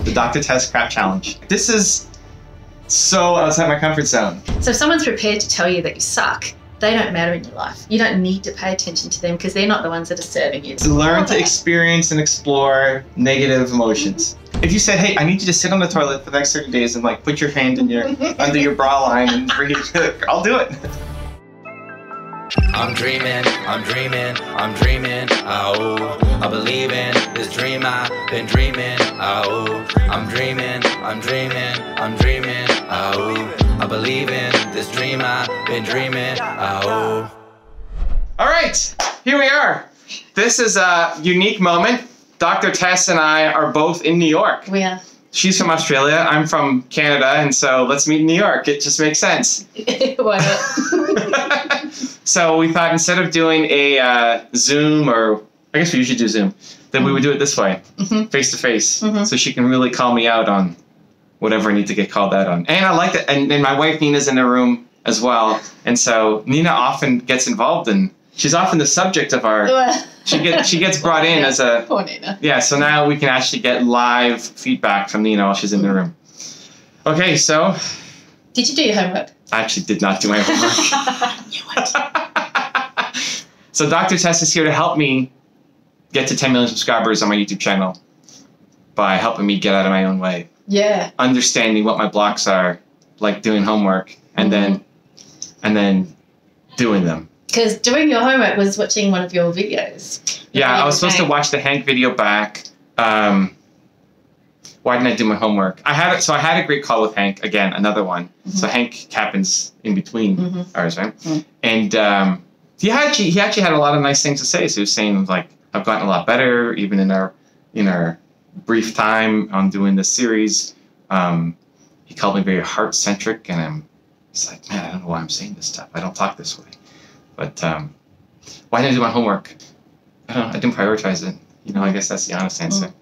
the Dr. Tess Crap Challenge. This is so outside my comfort zone. So if someone's prepared to tell you that you suck, they don't matter in your life. You don't need to pay attention to them because they're not the ones that are serving you. To learn to experience and explore negative emotions. If you said, hey, I need you to sit on the toilet for the next 30 days and like put your hand in your under your bra line and breathe, I'll do it. I'm dreaming, oh, I believe in this dream I've been dreaming, oh, I'm dreaming, oh, I believe in this dream I've been dreaming, oh. All right, here we are. This is a unique moment. Dr. Tess and I are both in New York. We are. She's from Australia, I'm from Canada, and so let's meet in New York. It just makes sense. Why not? So we thought instead of doing a Zoom, or I guess we usually do Zoom, then we would do it this way, face to face, so she can really call me out on whatever I need to get called out on. And I like that, and my wife Nina's in the room as well, and so Nina often gets involved, and she's often the subject of our... She gets brought in as a... Poor Nina. Yeah, so now we can actually get live feedback from Nina while she's in the room. Okay, so... Did you do your homework? I actually did not do my homework. So Dr. Tess is here to help me get to 10 million subscribers on my YouTube channel by helping me get out of my own way. Yeah. Understanding what my blocks are, like doing homework, and then doing them. Because doing your homework was watching one of your videos. Yeah, I was supposed to watch the Hank video back. Why didn't I do my homework? I had a great call with Hank, again, another one. So Hank happens in between ours, right? And he actually had a lot of nice things to say. So he was saying, like, I've gotten a lot better, even in our brief time on doing this series. He called me very heart-centric, and he's like, man, I don't know why I'm saying this stuff. I don't talk this way. But why didn't I do my homework? I don't know, I didn't prioritize it. I guess that's the honest answer.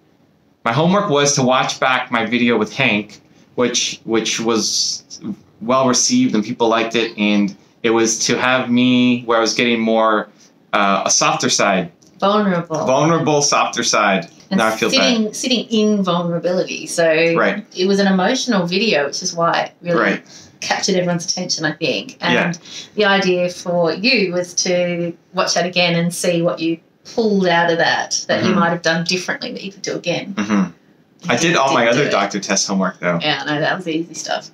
My homework was to watch back my video with Hank, which was well received and people liked it, and it was to have me where I was getting more a softer side. Vulnerable, softer side. And now I feel bad. Sitting in vulnerability. So it was an emotional video, which is why it really captured everyone's attention, I think. And the idea for you was to watch that again and see what you pulled out of that you might have done differently that you could do again. I did all my other Dr. Tess homework, though. Yeah, no, that was the easy stuff.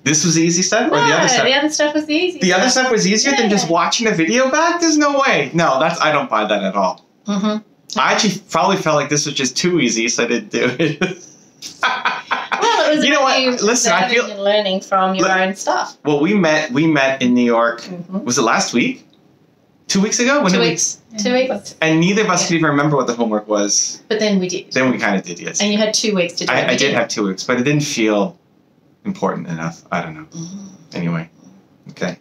This was the easy stuff? Or the other stuff? The other stuff was the easy stuff. The other stuff was easier than just watching a video back? There's no way. No, I don't buy that at all. I actually probably felt like this was just too easy, so I didn't do it. Well, it was Listen, I feel and learning from your own stuff. Well, we met in New York. Was it last week? 2 weeks ago? 2 weeks. 2 weeks. And neither of us could even remember what the homework was. But then we did. Then we kind of did, yes. And you had 2 weeks to do it. I did have 2 weeks, but it didn't feel important enough. I don't know. Anyway. Okay.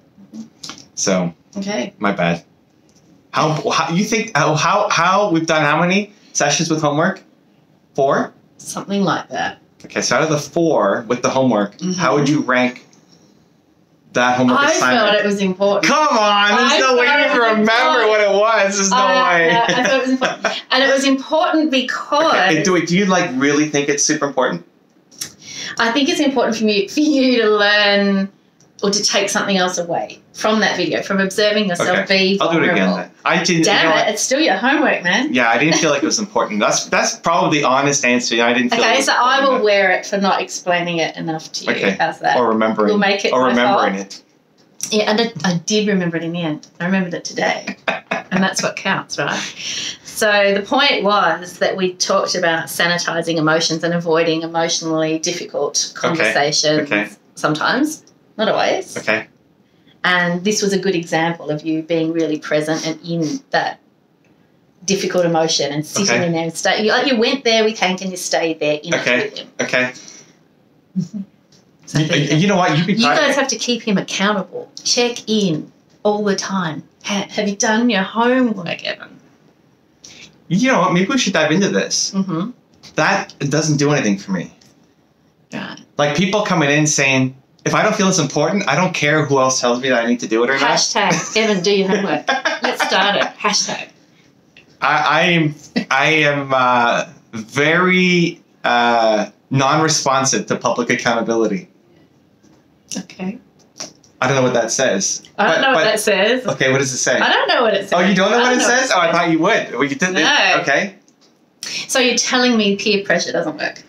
So. Okay. My bad. How you think how we've done how many sessions with homework? 4? Something like that. Okay, so out of the 4 with the homework, how would you rank that homework assignment? I felt it was important. Come on, there's no way you even remember what it was. There's no way. I thought it was important. And it was important because... Okay, do you really think it's super important? I think it's important for you to learn or to take something else away from that video, from observing yourself be vulnerable. I'll do it again then. Damn it, it's still your homework, man. Yeah, I didn't feel like it was important. That's probably the honest answer. I didn't feel Okay, so I will wear it for not explaining it enough to you. Okay. How's that? Or remembering. We'll make it or remembering it. Yeah, and I did remember it in the end. I remembered it today. And that's what counts, right? So the point was that we talked about sanitizing emotions and avoiding emotionally difficult conversations sometimes, not always. Okay. And this was a good example of you being really present and in that difficult emotion and sitting in there and stay. You went there with Hank and you stayed there in it with him. Okay. So you know what? You guys have to keep him accountable. Check in all the time. Have you done your homework, Evan? You know what? Maybe we should dive into this. That doesn't do anything for me. Right. Like people coming in saying, if I don't feel it's important, I don't care who else tells me that I need to do it or not. Hashtag, Evan, do your homework. Let's start it. Hashtag. I am very non-responsive to public accountability. Okay. I don't know what that says. I don't know what that says. Okay, what does it say? I don't know what it says. Oh, you don't know what it says? Oh, I thought you would. Well, you didn't. No. Okay. So you're telling me peer pressure doesn't work?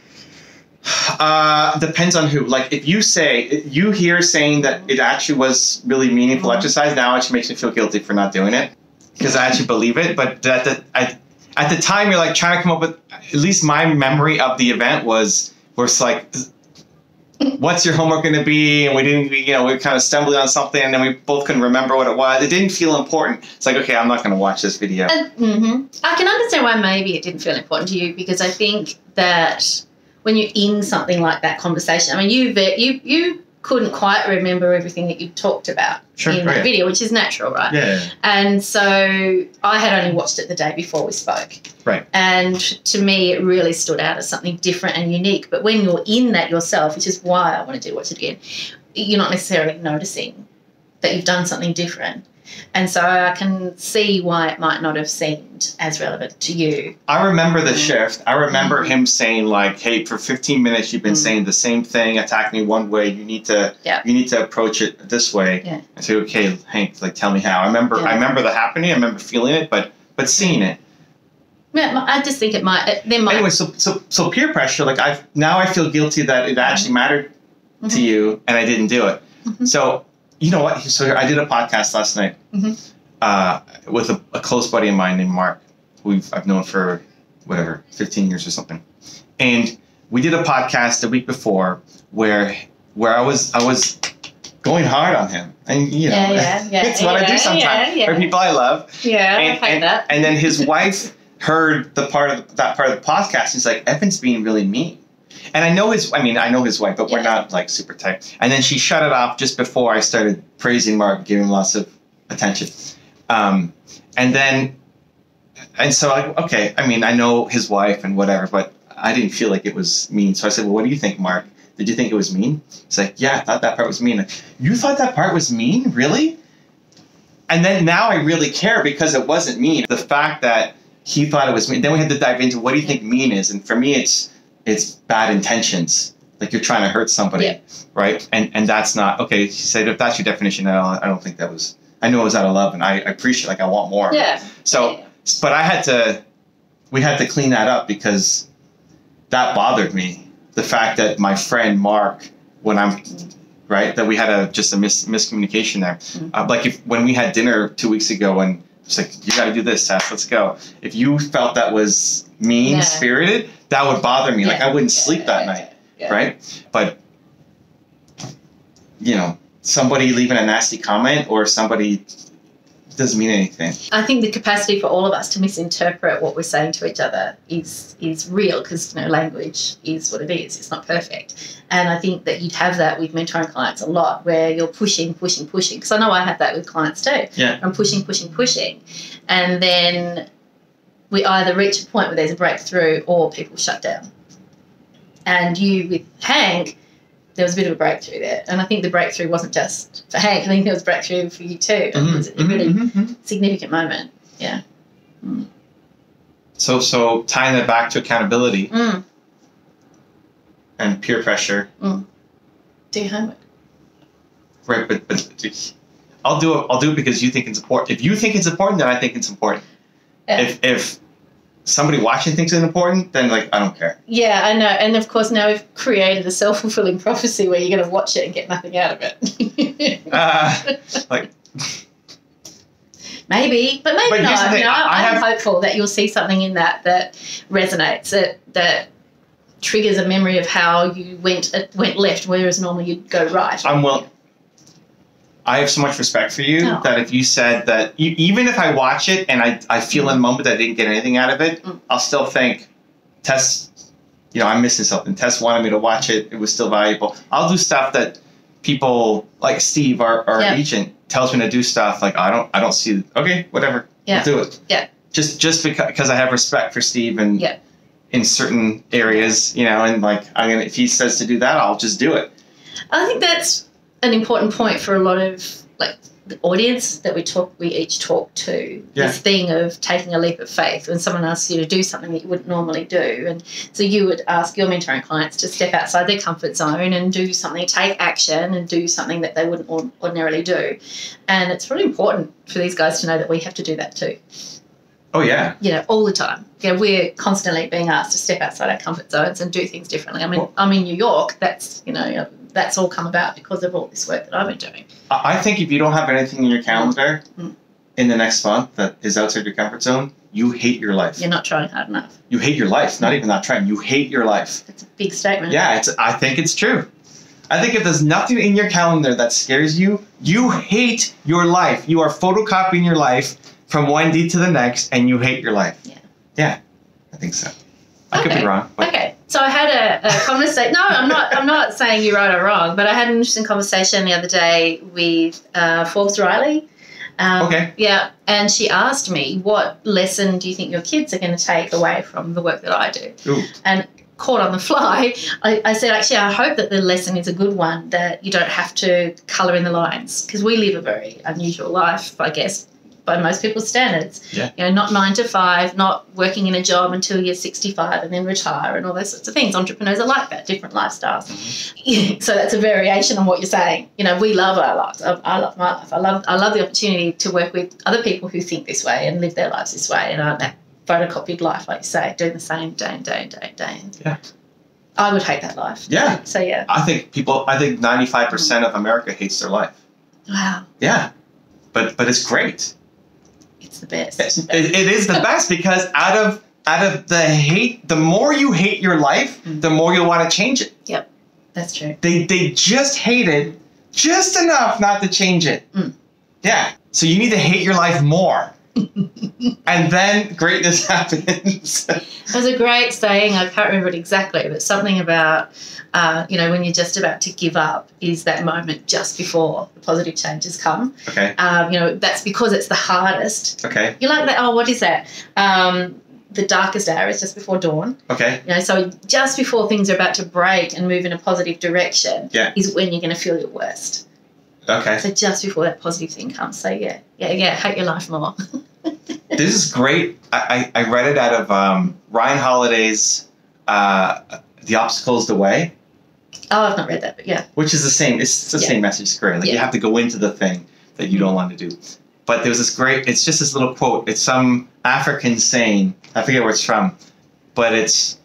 Depends on who. Like, if you hear saying that it actually was really meaningful exercise, now it actually makes me feel guilty for not doing it because I actually believe it. But at the time, you're like trying to come up with, at least my memory of the event was like, what's your homework going to be? And we didn't, we kind of stumbled on something and then we both couldn't remember what it was. It didn't feel important. It's like, okay, I'm not going to watch this video. I can understand why maybe it didn't feel important to you, because I think that when you're in something like that conversation, I mean, you couldn't quite remember everything that you talked about in that video, which is natural, right? Yeah. And so I had only watched it the day before we spoke. Right. And to me, it really stood out as something different and unique. But when you're in that yourself, which is why I wanted to watch it again, you're not necessarily noticing that you've done something different. And so I can see why it might not have seemed as relevant to you. I remember the shift. I remember him saying, like, hey, for 15 minutes you've been saying the same thing, attack me one way. You need to approach it this way. Yeah. I said, okay, Hank, like, tell me how. I remember that happening. I remember feeling it, but seeing it. Yeah, I just think it might. Anyway, so peer pressure. Like, I feel guilty that it actually mattered to you, and I didn't do it. So. You know what? So I did a podcast last night with a close buddy of mine named Mark, who I've known for 15 years or something. And we did a podcast the week before where I was going hard on him, and it's what I do sometimes for people I love. Yeah, I hate that. And then his wife heard that part of the podcast. He's like, Evan's being really mean. And I know his wife, but we're not like super tight. And then she shut it off just before I started praising Mark, giving him lots of attention. And so okay, I know his wife and whatever, but I didn't feel like it was mean. So I said, well, what do you think, Mark? Did you think it was mean? He's like, yeah, I thought that part was mean. You thought that part was mean? Really? And then now I really care because it wasn't mean. The fact that he thought it was mean. Then we had to dive into what do you think mean is? And for me, it's bad intentions, like you're trying to hurt somebody, right? And that's not okay. She said, if that's your definition, I don't think that was. I knew it was out of love, and I appreciate. Like I want more. Yeah. So, but we had to clean that up because that bothered me. The fact that my friend Mark, that we had just a miscommunication there. Like when we had dinner 2 weeks ago, and it's like, you got to do this, Tess. Let's go. If you felt that was mean-spirited, that would bother me. Like I wouldn't sleep that night, right? But somebody leaving a nasty comment or somebody doesn't mean anything. I think the capacity for all of us to misinterpret what we're saying to each other is real because language is what it is. It's not perfect. And I think that you'd have that with mentoring clients a lot where you're pushing. Because I know I have that with clients too. Yeah. I'm pushing. And then we either reach a point where there's a breakthrough or people shut down. And you, with Hank, there was a bit of a breakthrough there. And I think the breakthrough wasn't just for Hank. I think there was a breakthrough for you too. It was a really significant moment. Yeah. So tying that back to accountability and peer pressure. Do your homework. Right, but I'll do it because you think it's important. If you think it's important, then I think it's important. Yeah. If somebody watching thinks it's important, then I don't care. Yeah, I know. And of course now we've created a self-fulfilling prophecy where you're going to watch it and get nothing out of it. Maybe, but maybe not. I'm hopeful that you'll see something in that resonates, that triggers a memory of how you went left, whereas normally you'd go right. I have so much respect for you that if you said that, even if I watch it and I feel in the moment that I didn't get anything out of it, I'll still think, Tess, I'm missing something. Tess wanted me to watch it. It was still valuable. I'll do stuff that people like Steve, our agent, tells me to do stuff like I don't see. Okay, whatever. I'll do it. Yeah. Just because I have respect for Steve and in certain areas, and if he says to do that, I'll just do it. I think that's an important point for a lot of the audience that we each talk to, this thing of taking a leap of faith when someone asks you to do something that you wouldn't normally do. And so you would ask your mentoring clients to step outside their comfort zone and do something, take action and do something that they wouldn't ordinarily do. And it's really important for these guys to know that we have to do that too. Oh, yeah. You know, all the time. You know, we're constantly being asked to step outside our comfort zones and do things differently. I mean, I'm in New York. That's, you know, that's all come about because of all this work that I've been doing. I think if you don't have anything in your calendar in the next month that is outside your comfort zone, you hate your life. You're not trying hard enough. You hate your life. Not even not trying. You hate your life. That's a big statement. Yeah, I think it's true. I think if there's nothing in your calendar that scares you, you hate your life. You are photocopying your life from one day to the next, and you hate your life. Yeah. Yeah, I think so. I could be wrong. But. Okay. So I had a conversation. No, I'm not saying you're right or wrong, but I had an interesting conversation the other day with Forbes Riley. Okay. Yeah, and she asked me, what lesson do you think your kids are going to take away from the work that I do? Ooh. And caught on the fly, I said, actually, I hope that the lesson is a good one, that you don't have to colour in the lines, because we live a very unusual life, I guess, by most people's standards. Yeah. You know, not 9 to 5, not working in a job until you're 65 and then retire and all those sorts of things. Entrepreneurs are like that, different lifestyles. Mm-hmm. So that's a variation on what you're saying. You know, we love our lives. I love my life. I love the opportunity to work with other people who think this way and live their lives this way and aren't that photocopied life, like you say, doing the same day and day and day and day. Yeah. I would hate that life. Yeah. So, yeah. I think 95% of America hates their life. Wow. Yeah. But it's great. It's the best. It is the best because out of the hate, the more you hate your life, the more you'll want to change it. Yep. That's true. They just hate it just enough not to change it. Mm. Yeah. So you need to hate your life more. And then greatness happens. There's a great saying, I can't remember it exactly, but something about, when you're just about to give up is that moment just before the positive changes come. Okay. That's because it's the hardest. Okay. You like that? Oh, what is that? The darkest hour is just before dawn. Okay. You know, so just before things are about to break and move in a positive direction is when you're going to feel your worst. Okay. So just before that positive thing comes. So, yeah, hate your life more. This is great. I read it out of Ryan Holiday's The Obstacle is the Way. Oh, I've not read that, but yeah. Which is the same. It's the same message. It's great. Like you have to go into the thing that you don't want to do. But there was this great, it's just this little quote. It's some African saying. I forget where it's from. But it's,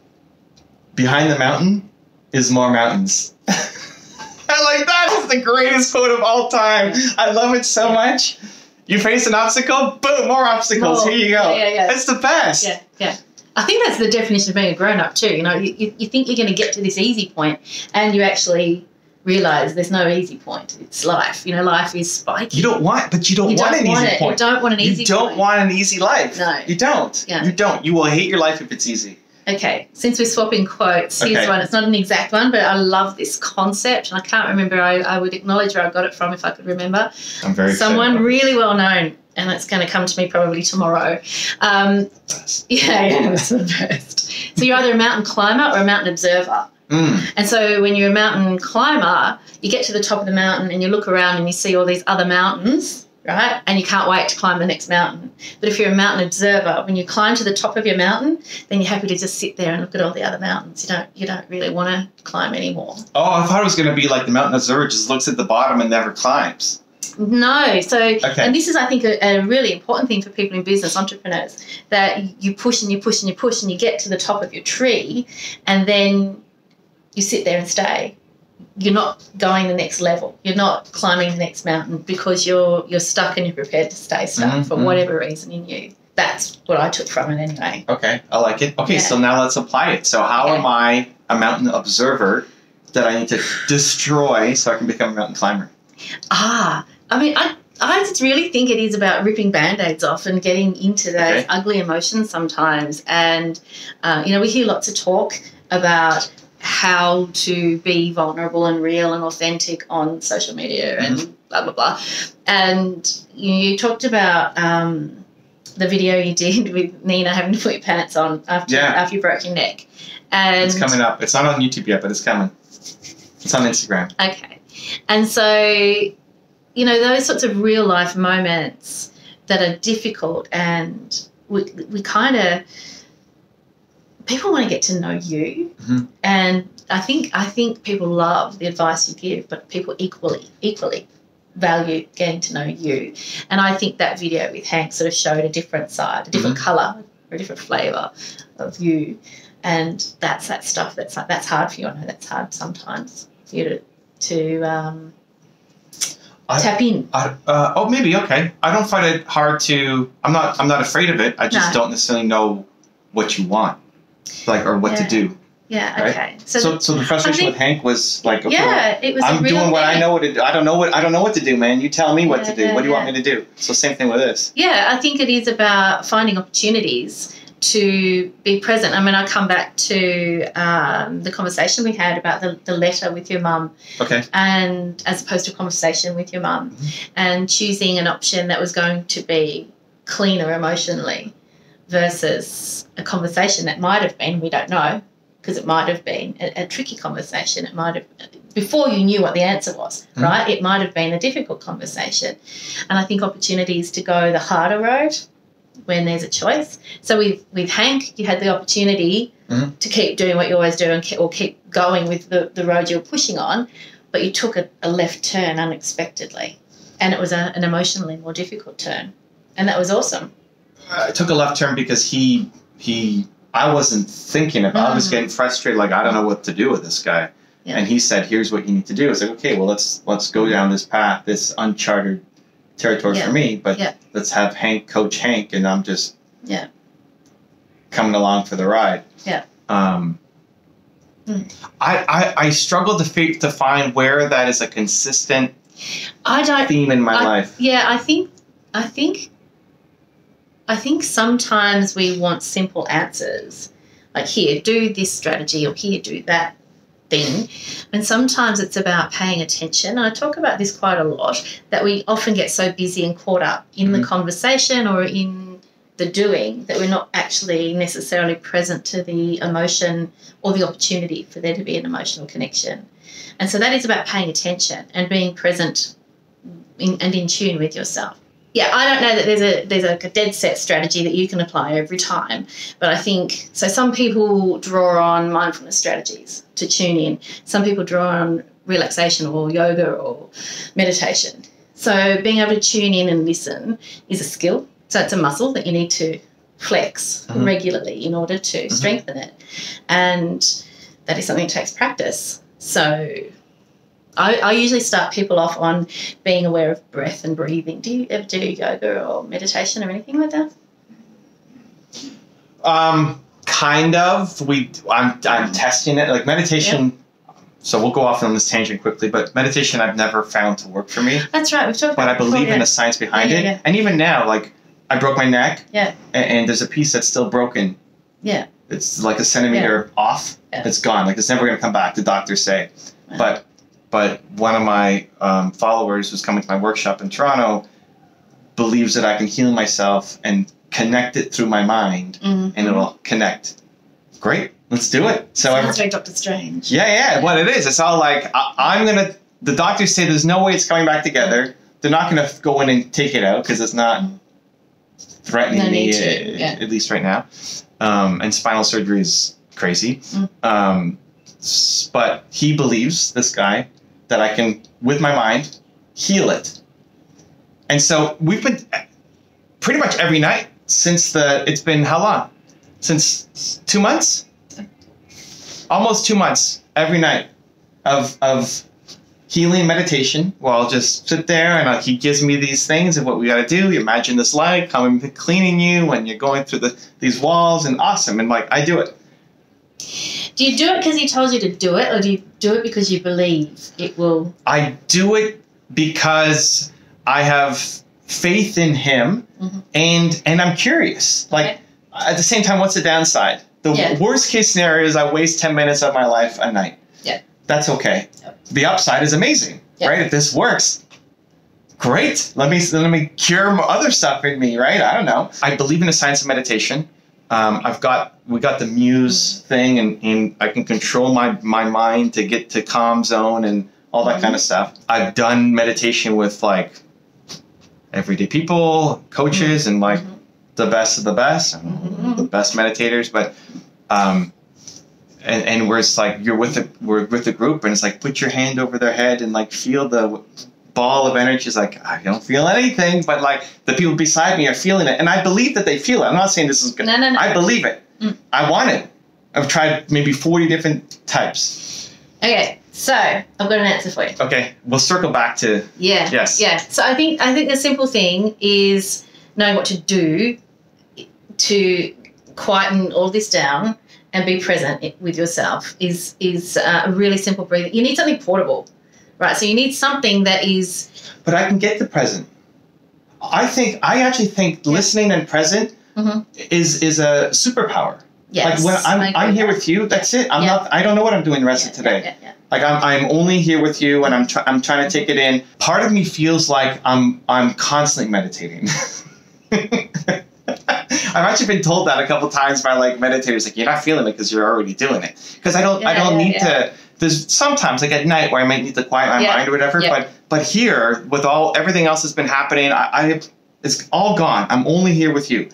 behind the mountain is more mountains. That is the greatest quote of all time. I love it so much. You face an obstacle, boom, more obstacles. Here you go. Yeah. It's the best. Yeah. I think that's the definition of being a grown-up too. You know, you think you're going to get to this easy point and you actually realise there's no easy point. It's life. You know, life is spiky. You don't want an easy point. You don't want an easy point. You don't want an easy life. No. You don't. Yeah. You don't. You will hate your life if it's easy. Okay, since we're swapping quotes, here's one. It's not an exact one, but I love this concept, and I can't remember. I would acknowledge where I got it from if I could remember. I'm very Someone really well known, and it's going to come to me probably tomorrow. It's the best. So you're either a mountain climber or a mountain observer. And so when you're a mountain climber, you get to the top of the mountain and you look around and you see all these other mountains, right? And you can't wait to climb the next mountain. But if you're a mountain observer, when you climb to the top of your mountain, then you're happy to just sit there and look at all the other mountains. You don't really want to climb anymore. Oh, I thought it was going to be like the mountain observer just looks at the bottom and never climbs. No. So, and this is, I think, a really important thing for people in business, entrepreneurs, that you push and you push and you push and you get to the top of your tree and then you sit there and stay. You're not going the next level. You're not climbing the next mountain because you're stuck and you're prepared to stay stuck for whatever reason in you. That's what I took from it anyway. Okay, I like it. Okay, so now let's apply it. So how am I a mountain observer that I need to destroy so I can become a mountain climber? I just really think it is about ripping Band-Aids off and getting into those ugly emotions sometimes. And, we hear lots of talk about how to be vulnerable and real and authentic on social media and blah, blah, blah. And you talked about the video you did with Nina having to put your pants on after you broke your neck. And it's coming up. It's not on YouTube yet, but it's coming. It's on Instagram. Okay. And so you know, those sorts of real life moments that are difficult, and we kind of, people want to get to know you, and I think people love the advice you give, but people equally value getting to know you. And I think that video with Hank sort of showed a different side, a different colour, or a different flavour of you. And that's that stuff that's hard for you. I know that's hard sometimes for you to tap in. Maybe, okay. I don't find it hard to. I'm not afraid of it. I just don't necessarily know what you want, like, or what to do. Yeah. Okay. Right? So the frustration with Hank was like, okay, yeah, it was. I'm doing what I know what to do. I don't know what to do, man. You tell me what to do. What do you want me to do? So same thing with this. Yeah, I think it is about finding opportunities to be present. I mean, I come back to the conversation we had about the letter with your mum. Okay. And as opposed to a conversation with your mum, and choosing an option that was going to be cleaner emotionally versus a conversation that might have been, we don't know, because it might have been a tricky conversation. It might have, before you knew what the answer was, right? It might have been a difficult conversation. And I think opportunities to go the harder road when there's a choice. So with Hank, you had the opportunity to keep doing what you always do or keep going with the road you're pushing on, but you took a left turn unexpectedly, and it was an emotionally more difficult turn, and that was awesome. I took a left turn because I wasn't thinking of it. I was getting frustrated, like, I don't know what to do with this guy. Yeah. And he said, here's what you need to do. It's like, okay, well, let's go down this path, this uncharted territory for me, but let's have Hank coach Hank, and I'm just coming along for the ride. Yeah. I struggle to find where that is a consistent theme in my life. Yeah, I think sometimes we want simple answers, like, here, do this strategy, or here, do that thing. And sometimes it's about paying attention. I talk about this quite a lot, that we often get so busy and caught up in the conversation or in the doing that we're not actually necessarily present to the emotion or the opportunity for there to be an emotional connection. And so that is about paying attention and being present and in tune with yourself. Yeah, I don't know that there's a dead set strategy that you can apply every time, but I think, so some people draw on mindfulness strategies to tune in. Some people draw on relaxation or yoga or meditation. So being able to tune in and listen is a skill. So it's a muscle that you need to flex regularly in order to strengthen it. And that is something that takes practice. So I usually start people off on being aware of breath and breathing. Do you ever do yoga or meditation or anything like that? Kind of. I'm testing it. Like meditation, so we'll go off on this tangent quickly, but meditation I've never found to work for me. That's right. We've talked about it. But I believe in the science behind it. Yeah. And even now, like, I broke my neck. Yeah. And there's a piece that's still broken. Yeah. It's like a centimeter off. Yeah. It's gone. Like, it's never going to come back, the doctors say. Wow. But one of my followers who's coming to my workshop in Toronto believes that I can heal myself and connect it through my mind, and it'll connect. Great, let's do it. So sounds like Dr. Strange. Yeah. What it is, it's all like, the doctors say there's no way it's coming back together. They're not going to go in and take it out because it's not threatening me, at least right now. And spinal surgery is crazy. But he believes, this guy, that I can, with my mind, heal it. And so we've been pretty much every night since it's been how long? Since 2 months? Almost 2 months, every night of healing meditation. Well, I'll just sit there and he gives me these things and what we got to do. You imagine this light coming, cleaning you when you're going through these walls, and awesome. And like, I do it. Do you do it because he told you to do it, or do you do it because you believe it will? I do it because I have faith in him, and I'm curious. Like, at the same time, what's the downside? The worst case scenario is I waste 10 minutes of my life a night. Yeah. That's okay. Yep. The upside is amazing, right? If this works, great. Let me cure other stuff in me, right? I don't know. I believe in the science of meditation. We got the Muse thing, and I can control my mind to get to calm zone and all that kind of stuff. I've done meditation with like everyday people, coaches, and like the best of the best, the best meditators. But and where it's like we're with the group, and it's like put your hand over their head and like feel the ball of energy. Is like I don't feel anything, but like the people beside me are feeling it, and I believe that they feel it. I'm not saying this is good. No. I believe it. I want it. I've tried maybe 40 different types. Okay, so I've got an answer for you. Okay, we'll circle back to yes. Yeah. So I think the simple thing is knowing what to do to quieten all this down and be present with yourself is a really simple breathing. You need something portable, right? So you need something that is. But I can get the present. I actually think listening and present is a superpower. Yes, like when I'm here with you, that's it. I don't know what I'm doing the rest of today. Like I'm only here with you, and I'm trying to take it in. Part of me feels like I'm constantly meditating. I've actually been told that a couple times by like meditators, like you're not feeling it because you're already doing it. Because I don't need to. There's sometimes like at night where I might need to quiet my mind or whatever. But here with everything else that's been happening, it's all gone. I'm only here with you.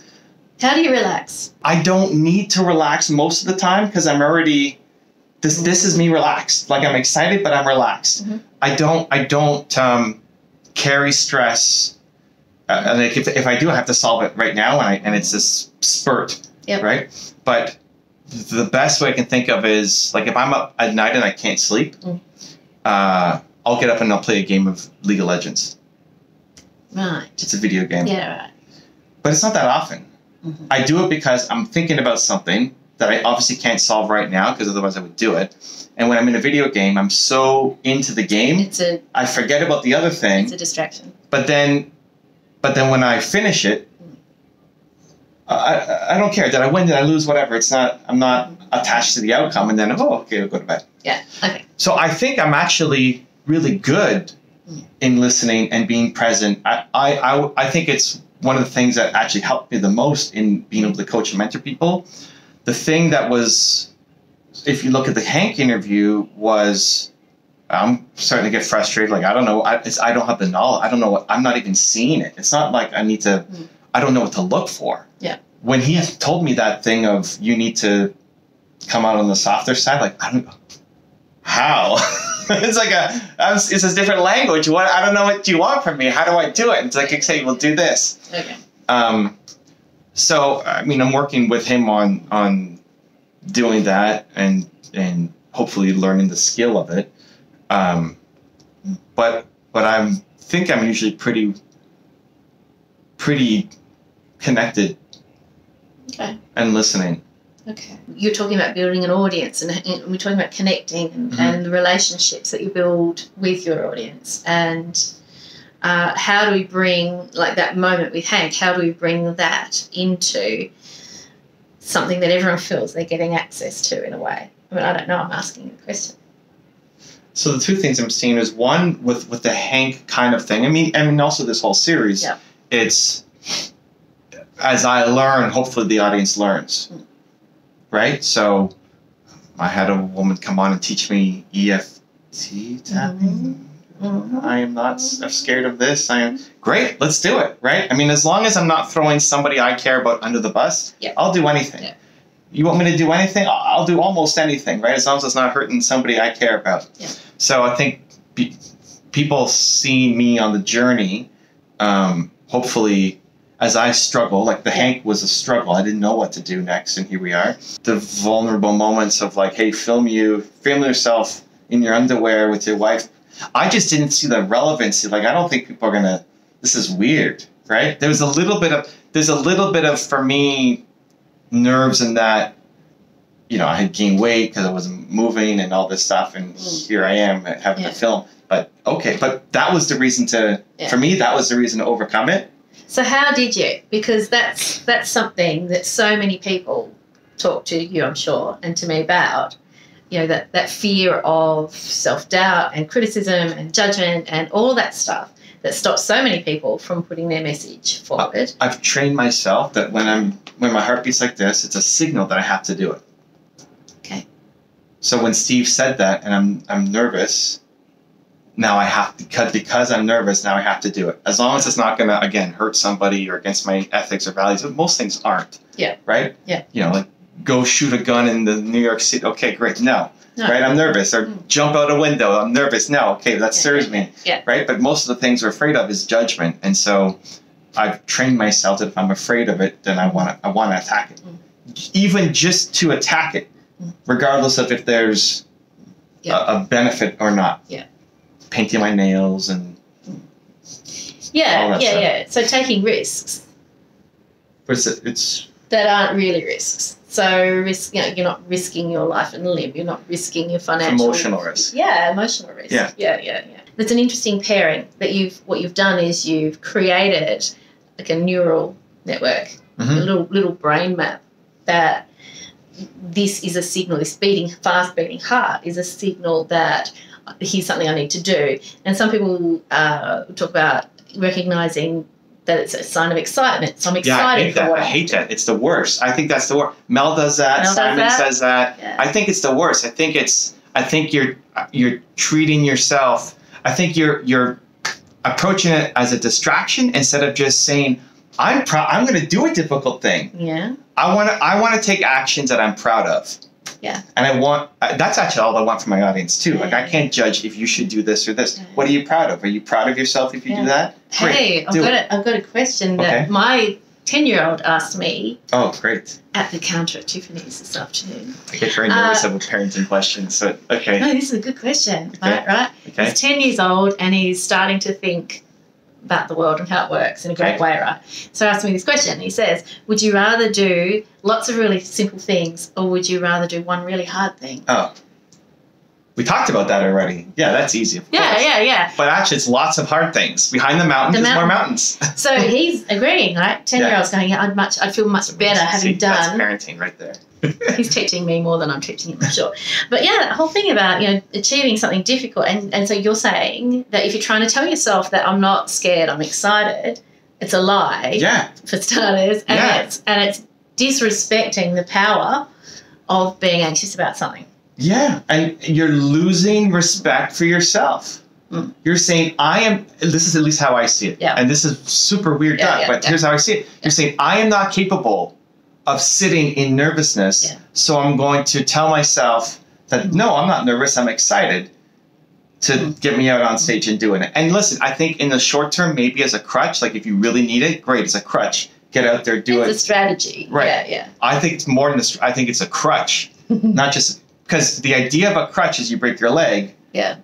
How do you relax? I don't need to relax most of the time because I'm already. This is me relaxed. Like I'm excited, but I'm relaxed. I don't carry stress. Like if I do, I have to solve it right now, and it's this spurt, right? But the best way I can think of is like if I'm up at night and I can't sleep, I'll get up and I'll play a game of League of Legends. Right. It's a video game. Yeah, right. But it's not that often. I do it because I'm thinking about something that I obviously can't solve right now because otherwise I would do it. And when I'm in a video game, I'm so into the game, I forget about the other thing. It's a distraction. But then when I finish it, I don't care. Did I win? Did I lose? Whatever. It's not. I'm not attached to the outcome. And then okay, I'll go to bed. Yeah. Okay. So I think I'm actually really good in listening and being present. I think it's one of the things that actually helped me the most in being able to coach and mentor people. The thing that was, if you look at the Hank interview, was I'm starting to get frustrated. Like, I don't know. I don't have the knowledge. I don't know I'm not even seeing it. It's not like I need to, I don't know what to look for. Yeah. When he told me that thing of you need to come out on the softer side, like, I don't know. How? It's like it's a different language. I don't know what you want from me. How do I do it? It's like, okay, we'll do this. Okay. So, I mean, I'm working with him on doing that and hopefully learning the skill of it. But I think I'm usually pretty connected. Okay. And listening. Okay. You're talking about building an audience, and we're talking about connecting and the relationships that you build with your audience. And how do we bring, like that moment with Hank, how do we bring that into something that everyone feels they're getting access to in a way? I mean, I don't know. I'm asking you the question. So the two things I'm seeing is one with the Hank kind of thing. I mean, also this whole series. Yeah. It's as I learn, hopefully the audience learns. Right? So I had a woman come on and teach me EFT tapping. I am not scared of this. I am great. Let's do it. Right? I mean, as long as I'm not throwing somebody I care about under the bus, I'll do anything. Yeah. You want me to do anything? I'll do almost anything. Right? As long as it's not hurting somebody I care about. Yeah. So I think people see me on the journey, hopefully. As I struggle, like the Hank was a struggle. I didn't know what to do next, and here we are. The vulnerable moments of like, hey, film yourself in your underwear with your wife. I just didn't see the relevancy. Like, I don't think people are gonna. This is weird, right? There's a little bit of for me, nerves in that. You know, I had gained weight because I wasn't moving and all this stuff, and here I am having to film. But okay, but that was the reason for me. That was the reason to overcome it. So how did you? Because that's something that so many people talk to you, I'm sure, and to me about, you know, that fear of self-doubt and criticism and judgment and all that stuff that stops so many people from putting their message forward. I've trained myself that when my heart beats like this, it's a signal that I have to do it. Okay. So when Steve said that and I'm nervous, now I have to, because I'm nervous, now I have to do it. As long as it's not going to, again, hurt somebody or against my ethics or values. But most things aren't. Yeah. Right? Yeah. You know, like go shoot a gun in the New York City. Okay, great. No. Right? I'm nervous. Or jump out a window. I'm nervous. No. Okay, that serves me. Yeah. Right? But most of the things we're afraid of is judgment. And so I've trained myself that if I'm afraid of it, then I want to attack it. Even just to attack it, regardless of if there's a benefit or not. Yeah. Painting my nails and all that stuff. So taking risks. It's that aren't really risks. So risk, you're not risking your life and limb. You're not risking your financial. Emotional risk. Yeah, emotional risk. Yeah. There's an interesting pairing that what you've done is you've created like a neural network, a little brain map that this is a signal. This fast beating heart is a signal that here's something I need to do. And some people talk about recognizing that it's a sign of excitement. So I'm excited for what I hate that. It's the worst. I think that's the worst. Mel does that. Simon says that. Yeah. I think it's the worst. I think you're treating yourself. I think you're approaching it as a distraction instead of just saying, I'm going to do a difficult thing. Yeah. I want to take actions that I'm proud of. Yeah. And that's actually all I want from my audience too. Like I can't judge if you should do this or this. What are you proud of? Are you proud of yourself if you do that? Great. Hey, I've got a question that my 10-year-old asked me. Oh, great. At the counter at Tiffany's this afternoon. I get very nervous about parenting questions. So okay. No, this is a good question. Okay. Right? Okay. He's 10 years old and he's starting to think about the world and how it works in a great way, right? So I asked me this question. He says, would you rather do lots of really simple things or would you rather do one really hard thing? Oh. We talked about that already. Yeah, that's easy. Of course. Yeah. But actually, it's lots of hard things. Behind the mountain, there's more mountains. So he's agreeing, right? 10-year-old's going, I'd feel much better having done. That's parenting right there. He's teaching me more than I'm teaching him, I'm sure. But yeah, that whole thing about, achieving something difficult. And so you're saying that if you're trying to tell yourself that I'm not scared, I'm excited, it's a lie. Yeah. For starters. And it's disrespecting the power of being anxious about something. Yeah. And you're losing respect for yourself. You're saying, this is at least how I see it. Yeah. And this is super weird, but here's how I see it. You're saying, I am not capable of sitting in nervousness. Yeah. So I'm going to tell myself that, no, I'm not nervous. I'm excited to get me out on stage and doing it. And listen, I think in the short term, maybe as a crutch, like if you really need it, great. It's a crutch. Get out there, do it. It's a strategy. Right. Yeah. I think it's more than I think it's a crutch, not just because the idea of a crutch is you break your leg. Yeah.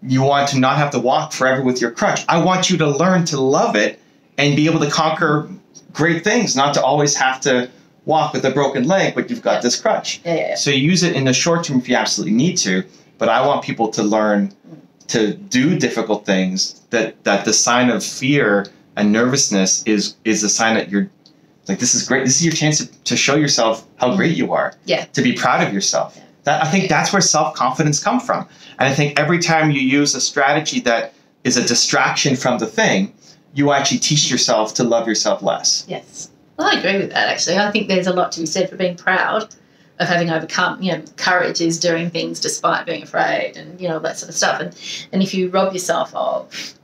You want to not have to walk forever with your crutch. I want you to learn to love it and be able to conquer great things, not to always have to walk with a broken leg, but you've got this crutch. Yeah. So you use it in the short term if you absolutely need to, but I want people to learn to do difficult things, that the sign of fear and nervousness is a sign that you're like, this is great. This is your chance to show yourself how great you are. Yeah. To be proud of yourself. Yeah. I think that's where self-confidence comes from. And I think every time you use a strategy that is a distraction from the thing, you actually teach yourself to love yourself less. Yes. Well, I agree with that, actually. I think there's a lot to be said for being proud of having overcome, courage is doing things despite being afraid and, that sort of stuff. And if you rob yourself of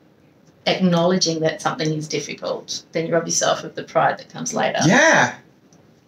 acknowledging that something is difficult, then you rob yourself of the pride that comes later. Yeah.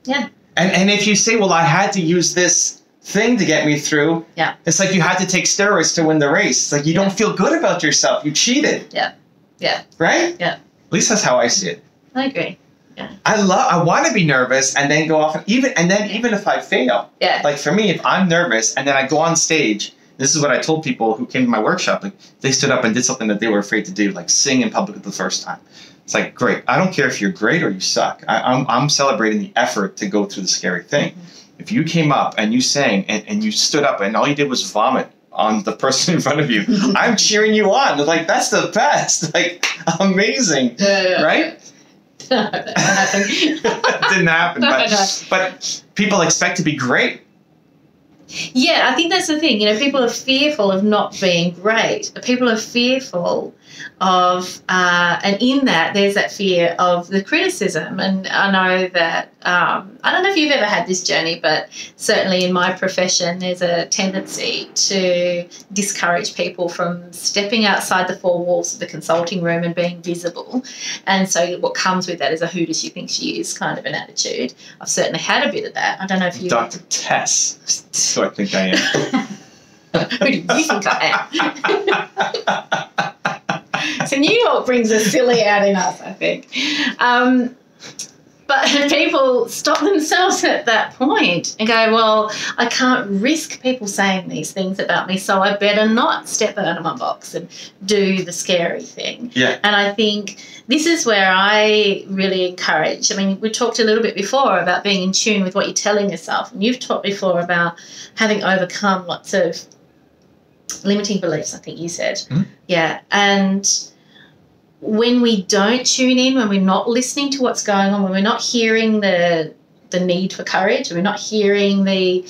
Yeah. And if you say, well, I had to use this thing to get me through, it's like you had to take steroids to win the race. It's like you don't feel good about yourself. You cheated. Yeah. Right? Yeah. At least that's how I see it. I agree. Yeah. I want to be nervous and then go off even if I fail. Yeah. Like for me, if I'm nervous and then I go on stage, this is what I told people who came to my workshop. Like they stood up and did something that they were afraid to do, like sing in public the first time. It's like, great. I don't care if you're great or you suck. I'm celebrating the effort to go through the scary thing. Mm-hmm. If you came up and you sang and you stood up and all you did was vomit on the person in front of you, I'm cheering you on. They're like, that's the best. Like, amazing. Yeah. Right? No, that happened. It didn't happen. But people expect to be great. Yeah, I think that's the thing. People are fearful of not being great. People are fearful of, and in that, there's that fear of the criticism. And I know that, I don't know if you've ever had this journey, but certainly in my profession, there's a tendency to discourage people from stepping outside the four walls of the consulting room and being visible. And so what comes with that is a who does she think she is kind of an attitude. I've certainly had a bit of that. I don't know if you... Dr. Tess. So I think I am. Who do you think I am? So New York brings a silly out in us, I think. But people stop themselves at that point and go, well, I can't risk people saying these things about me, so I better not step out of my box and do the scary thing. Yeah. And I think this is where I really encourage. I mean, we talked a little bit before about being in tune with what you're telling yourself, and you've talked before about having overcome lots of limiting beliefs, I think you said. Mm-hmm. Yeah. And when we don't tune in, when we're not listening to what's going on, when we're not hearing the need for courage, when we're not hearing the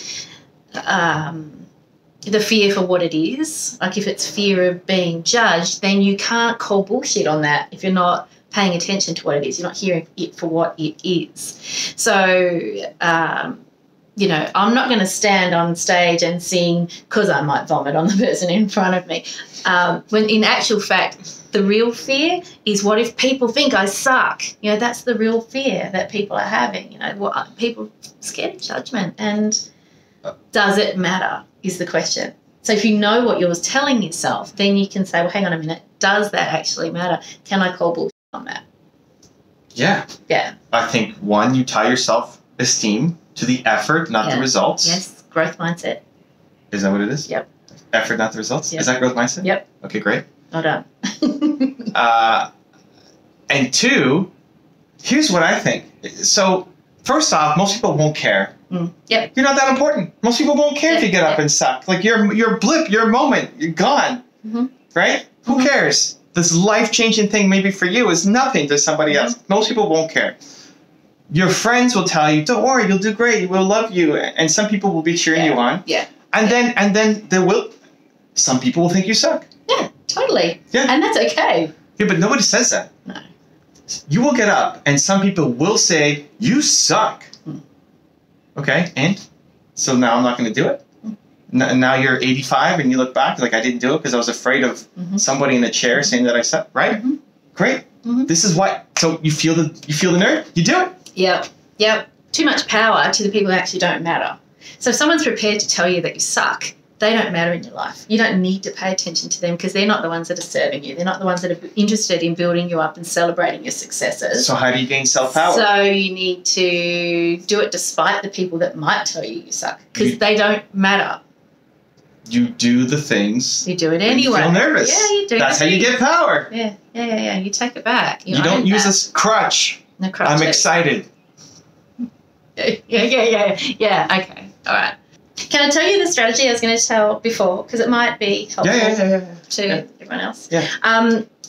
fear for what it is, like if it's fear of being judged, then you can't call bullshit on that if you're not paying attention to what it is. You're not hearing it for what it is. So, I'm not going to stand on stage and sing because I might vomit on the person in front of me. When in actual fact, the real fear is what if people think I suck? That's the real fear that people are having. People scared of judgment. And does it matter is the question. So if you know what you're telling yourself, then you can say, well, hang on a minute, does that actually matter? Can I call bullshit on that? Yeah. Yeah. I think, one, you tie your self-esteem to the effort, not the results. Yes, growth mindset. Is that what it is? Yep. Effort, not the results? Yep. Is that growth mindset? Yep. Okay, great. Well done. And two, here's what I think. So, first off, most people won't care. Yep. You're not that important. Most people won't care if you get up and suck. Like, your blip, your moment, you're gone. Mm-hmm. Right? Who cares? This life-changing thing maybe for you is nothing to somebody else. Most people won't care. Your friends will tell you, don't worry, you'll do great, we'll love you. And some people will be cheering you on. Yeah. And then some people will think you suck. Yeah, totally. Yeah. And that's okay. Yeah, but nobody says that. No. You will get up and some people will say, you suck. Okay, and? So now I'm not going to do it? Now you're 85 and you look back like I didn't do it because I was afraid of somebody in a chair saying that I suck, right? Great. This is what, so you feel the nerve, you do it. Yep. Too much power to the people who actually don't matter. So if someone's prepared to tell you that you suck, they don't matter in your life. You don't need to pay attention to them because they're not the ones that are serving you. They're not the ones that are interested in building you up and celebrating your successes. So how do you gain self-power? So you need to do it despite the people that might tell you suck because they don't matter. You do the things. You do it anyway. You feel nervous. Yeah, you do. That's how you get power. Yeah. You take it back. You don't use this crutch. No crutch. I'm excited. Yeah. Okay. All right. Can I tell you the strategy I was going to tell before? Because it might be helpful to everyone else. Yeah.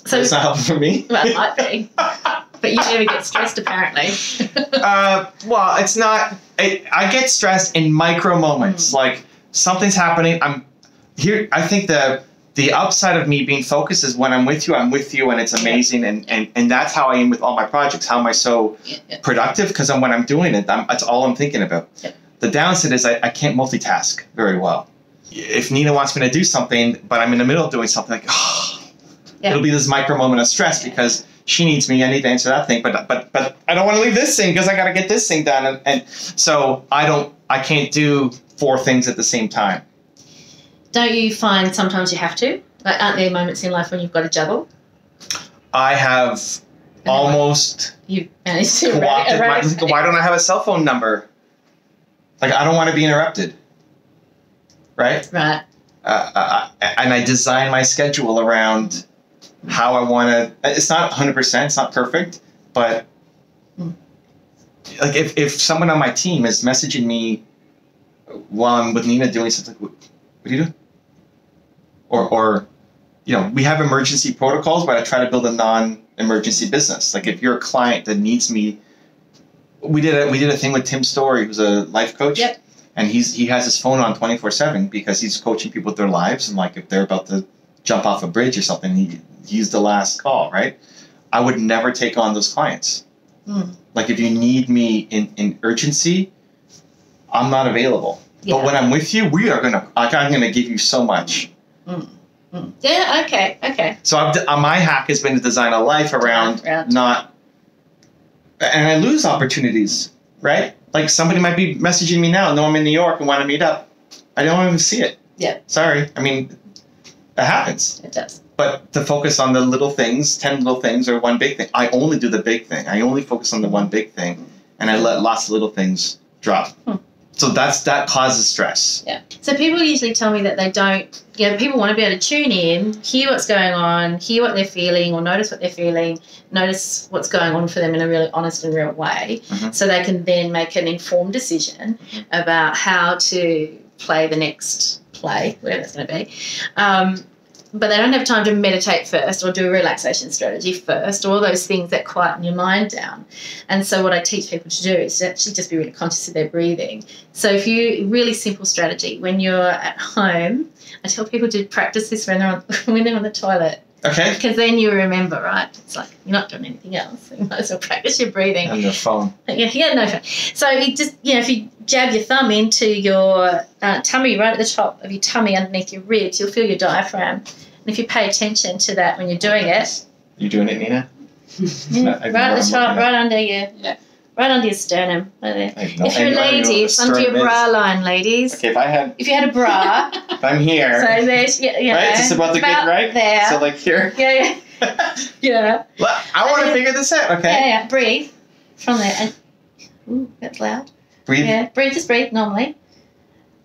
So it's not helpful for me. Well, it might be. But you never get stressed, apparently. Well, it's not. I get stressed in micro moments. Like something's happening. I'm here. I think the upside of me being focused is when I'm with you, and it's amazing. And that's how I am with all my projects. How am I so productive? Because when I'm doing it, that's all I'm thinking about. Yeah. The downside is I can't multitask very well. If Nina wants me to do something, but I'm in the middle of doing something, like, it'll be this micro moment of stress because she needs me. I need to answer that thing, but I don't want to leave this thing because I got to get this thing done. And so I can't do 4 things at the same time. Don't you find sometimes you have to? Like, aren't there moments in life when you've got to juggle? I have almost you managed to why don't I have a cell phone number? Like, I don't want to be interrupted. Right? Right. And I design my schedule around how I want to. It's not 100%. It's not perfect. But like if someone on my team is messaging me while I'm with Nina doing something, what are you doing? Or we have emergency protocols, but I try to build a non-emergency business. Like if you're a client that needs me. We did a thing with Tim Story, who's a life coach. Yep. And he has his phone on 24/7 because he's coaching people with their lives, and like if they're about to jump off a bridge or something, he's the last call, right? I would never take on those clients. Like if you need me in urgency, I'm not available. Yeah. But when I'm with you, I'm gonna give you so much. Yeah. Okay. So my hack has been to design a life around not, and I lose opportunities, right? Like somebody might be messaging me now, know I'm in New York and want to meet up. I don't even see it. Yeah. Sorry. I mean, that happens. It does. But to focus on the little things, 10 little things or one big thing. I only do the big thing. I only focus on the one big thing, and I let lots of little things drop. So that causes stress. Yeah. So people usually tell me that they don't, people want to be able to tune in, hear what's going on, hear what they're feeling, or notice what they're feeling, notice what's going on for them in a really honest and real way, so they can then make an informed decision about how to play the next play, whatever it's going to be. But they don't have time to meditate first or do a relaxation strategy first, or all those things that quieten your mind down. And so what I teach people to do is to actually just be really conscious of their breathing. So really simple strategy. When you're at home, I tell people to practice this when they're on the toilet. Okay. Because then you remember, right? It's like you're not doing anything else. You might as well practice your breathing. On your phone. Yeah, no phone. So you just, if you jab your thumb into your tummy, right at the top of your tummy underneath your ribs, you'll feel your diaphragm. And if you pay attention to that when you're doing it. You doing it, Nina? Right at the top, right under your sternum. Right there. If you're a lady, it's under your bra line, ladies. Okay, if you had a bra. If I'm here. So there's, right? Is this about the good, right? There. So like here. Yeah. Yeah. Well, I want to figure this out, okay? Yeah. Breathe from there. And, ooh, that's loud. Breathe. Yeah. Just breathe normally.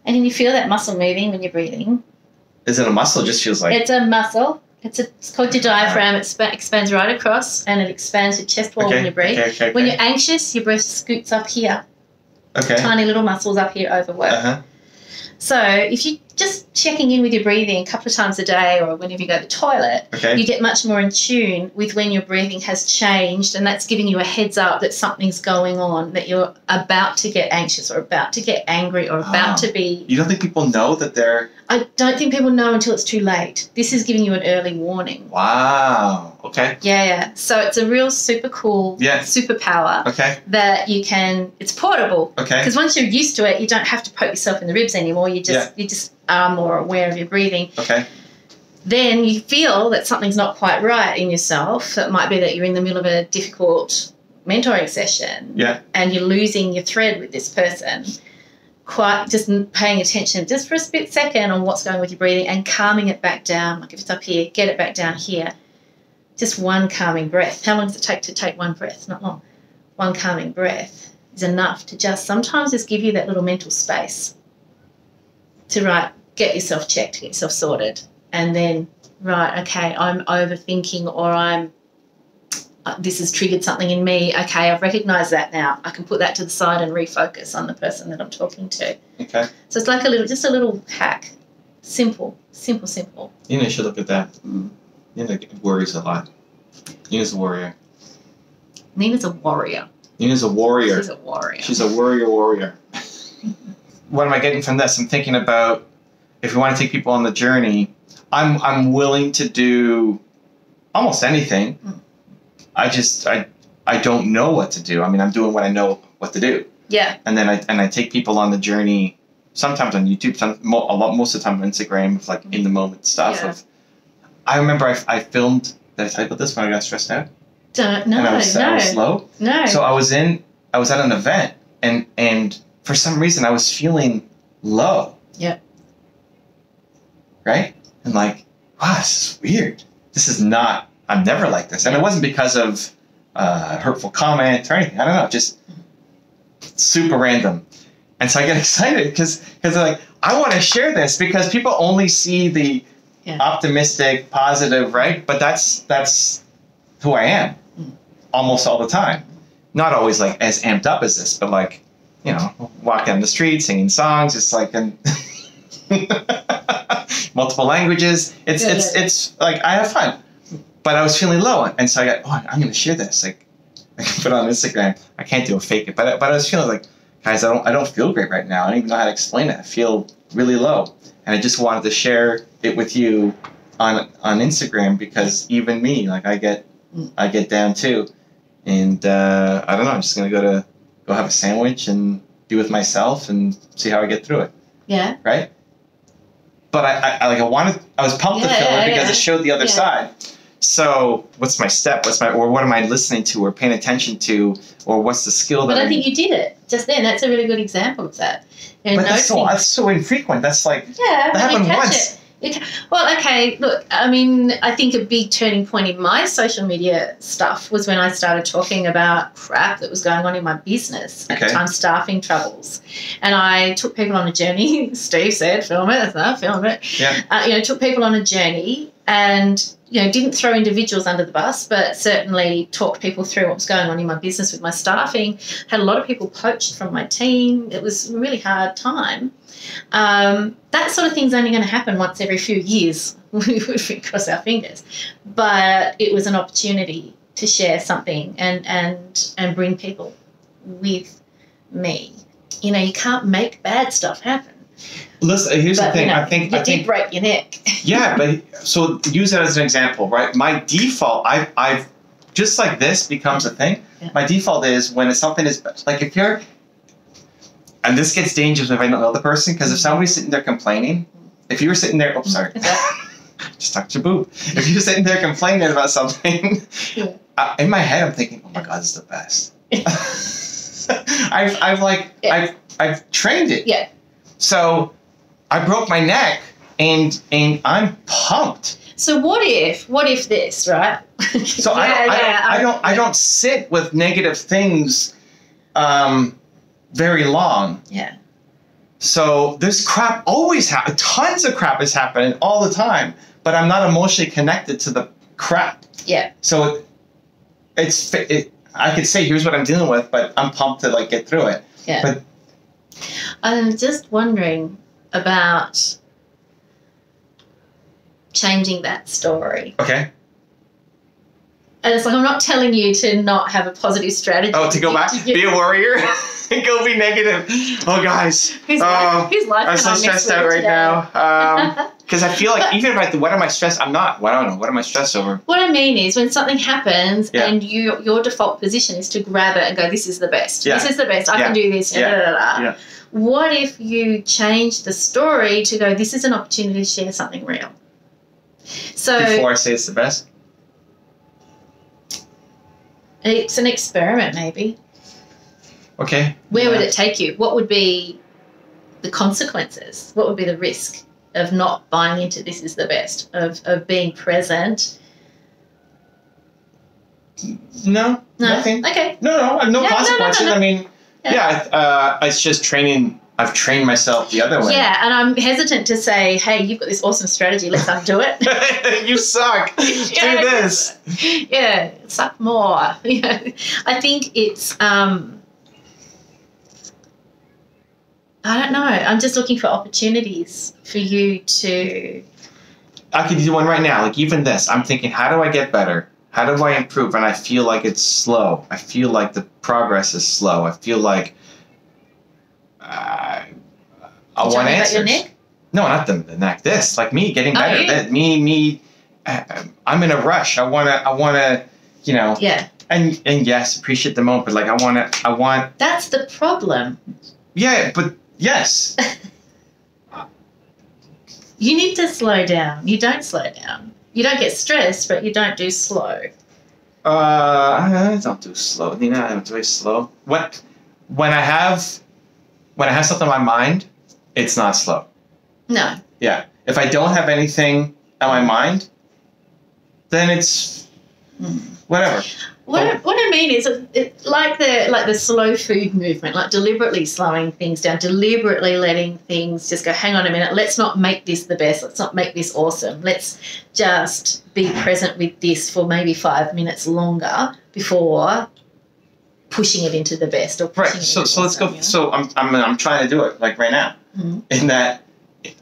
And then you feel that muscle moving when you're breathing. Is it a muscle? It just feels like... It's a muscle. It's called your diaphragm. It expands right across, and it expands your chest wall when you breathe. Okay. When you're anxious, your breath scoots up here. Okay. Tiny little muscles up here overwork. So if you're just checking in with your breathing a couple of times a day or whenever you go to the toilet, you get much more in tune with when your breathing has changed, and that's giving you a heads up that something's going on, that you're about to get anxious or about to get angry or about to be... You don't think people know that they're... I don't think people know until it's too late. This is giving you an early warning. Wow. Okay. Yeah. So it's a real super cool superpower that you can... It's portable. Okay. Because once you're used to it, you don't have to poke yourself in the ribs anymore. You just are more aware of your breathing. Okay. Then you feel that something's not quite right in yourself. It might be that you're in the middle of a difficult mentoring session and you're losing your thread with this person. Quite just paying attention just for a split second on what's going on with your breathing and calming it back down. Like if it's up here, get it back down here. Just one calming breath. How long does it take to take one breath? Not long. One calming breath is enough to sometimes just give you that little mental space to get yourself checked, get yourself sorted, and then okay, I'm overthinking, or this has triggered something in me. Okay, I've recognised that now. I can put that to the side and refocus on the person that I'm talking to. Okay. So it's like a little hack. Simple. Nina should look at that. Nina worries a lot. Nina's a warrior. Nina's a warrior. She's a warrior. She's a warrior. What am I getting from this? I'm thinking about if we want to take people on the journey, I'm willing to do almost anything. I don't know what to do. I mean, I'm doing what I know what to do. Yeah. And then I take people on the journey, sometimes on YouTube, most of the time on Instagram, with like in the moment stuff. I remember I filmed, did I tell you about this when I got stressed out? No. And I was slow. No. So I was at an event and for some reason I was feeling low. Yeah. Right? And like, wow, this is weird. I'm never like this. And it wasn't because of hurtful comment or anything. I don't know, just super random. And so I get excited because they're like, I want to share this because people only see the optimistic, positive, right? But that's who I am almost all the time. Not always like as amped up as this, but like, walking down the street, singing songs, it's like multiple languages. It's like I have fun. But I was feeling low, and so I'm going to share this. Like, I can put it on Instagram. I can't do a fake it, but I was feeling like, guys, I don't feel great right now. I don't even know how to explain it. I feel really low. And I just wanted to share it with you on Instagram, because even me, like I get down too. And I don't know, I'm just going to go have a sandwich and be with myself and see how I get through it. Yeah. Right? But I was pumped to film it because it showed the other side. So what's my step? What am I listening to or paying attention to, or what's the skill that I think you did it just then. That's a really good example of that. And but that's so infrequent. That's like, that happened once. Well, okay, look, I mean, I think a big turning point in my social media stuff was when I started talking about crap that was going on in my business at the time, staffing troubles. And I took people on a journey. Steve said, film it. Film it. Yeah. Took people on a journey and, didn't throw individuals under the bus, but certainly talked people through what was going on in my business with my staffing. Had a lot of people poached from my team. It was a really hard time. That sort of thing's only going to happen once every few years. We would cross our fingers. But it was an opportunity to share something and bring people with me. You can't make bad stuff happen. Listen, here's the thing. I think you did break your neck. Yeah, but so use that as an example, right? My default, I've just like this becomes a thing. Yeah. My default is when something is like if you're, and this gets dangerous if I don't know the person, because if somebody's sitting there complaining, if you were sitting there, oops, sorry, just tucked your boob. If you're sitting there complaining about something, in my head I'm thinking, oh my God, this is the best. I've trained it. Yeah. So I broke my neck and I'm pumped. So what if this, right? So I don't sit with negative things very long. Yeah. So this crap always happens. Tons of crap is happening all the time, but I'm not emotionally connected to the crap. Yeah. So I could say here's what I'm dealing with, but I'm pumped to get through it. Yeah. But I'm just wondering about changing that story. Okay. And it's like, I'm not telling you to not have a posipositive strategy. Oh, to go back? Be a warrior? Go be negative. Oh, guys. Whose life I'm so stressed out right now. Because I feel like even if what am I stressed? I'm not. Well, I don't know. What am I stressed over? What I mean is when something happens and your default position is to grab it and go, this is the best. Yeah. This is the best. I can do this. Yeah. What if you change the story to go, this is an opportunity to share something real? So before I say it's the best? It's an experiment, maybe. Okay. Where would it take you? What would be the consequences? What would be the risk of not buying into this is the best, of being present? No, nothing. Okay. No, no consequences. No. I mean, it's just training. I've trained myself the other way. Yeah, and I'm hesitant to say, hey, you've got this awesome strategy, let's undo it. You suck. Do this. Yeah, suck more. I think it's, I don't know. I'm just looking for opportunities for you to... I could do one right now. Like even this, I'm thinking, how do I get better? How do I improve? And I feel like it's slow. I feel like the progress is slow. I feel like I want answers. Your neck? No, not the neck. This, like me getting better. I'm in a rush. I wanna, Yeah. And yes, appreciate the moment, but I want. That's the problem. Yeah, but yes. You need to slow down. You don't slow down. You don't get stressed, but you don't do slow. I don't do slow. I don't do slow. When I have something on my mind, it's not slow. No. Yeah. If I don't have anything on my mind, then it's whatever. What I mean is, like the slow food movement, like deliberately slowing things down, deliberately letting things just go, hang on a minute, let's not make this the best, let's not make this awesome, let's just be present with this for maybe 5 minutes longer before pushing it into the best. Or right. So let's go. So I'm trying to do it like right now. Mm-hmm.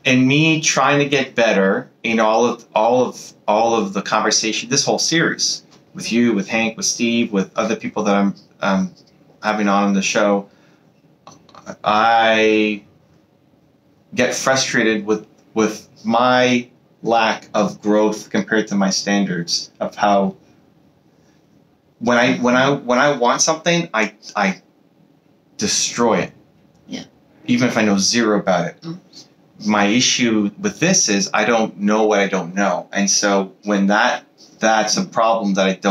In me trying to get better in all of the conversation, this whole series. With you, with Hank, with Steve, with other people that I'm having on the show, I get frustrated with my lack of growth compared to my standards of how when I want something, I destroy it. Yeah. Even if I know zero about it. Mm. My issue with this is I don't know what I don't know. And so when that's a problem that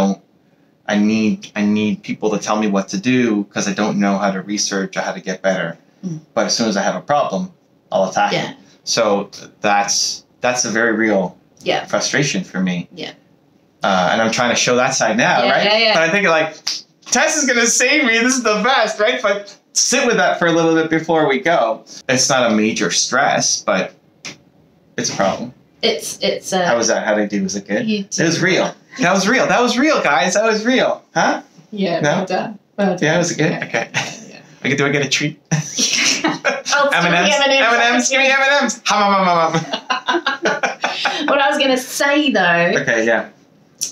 I need people to tell me what to do because I don't know how to research or how to get better. Mm. But as soon as I have a problem, I'll attack it. So that's a very real frustration for me. Yeah. And I'm trying to show that side now, right? Yeah. But I think like, Tess is going to save me. This is the best, right? But sit with that for a little bit before we go. It's not a major stress, but it's a problem. It's How was that? How did I do? Was it good? It was real. That was real. That was real, guys. That was real. Huh? Yeah, no? Well done. Well done. Yeah, was it good? Yeah. Okay. Yeah. Do I get a treat? M&Ms. Give me M&Ms. Hum. What I was going to say, though. Okay, yeah.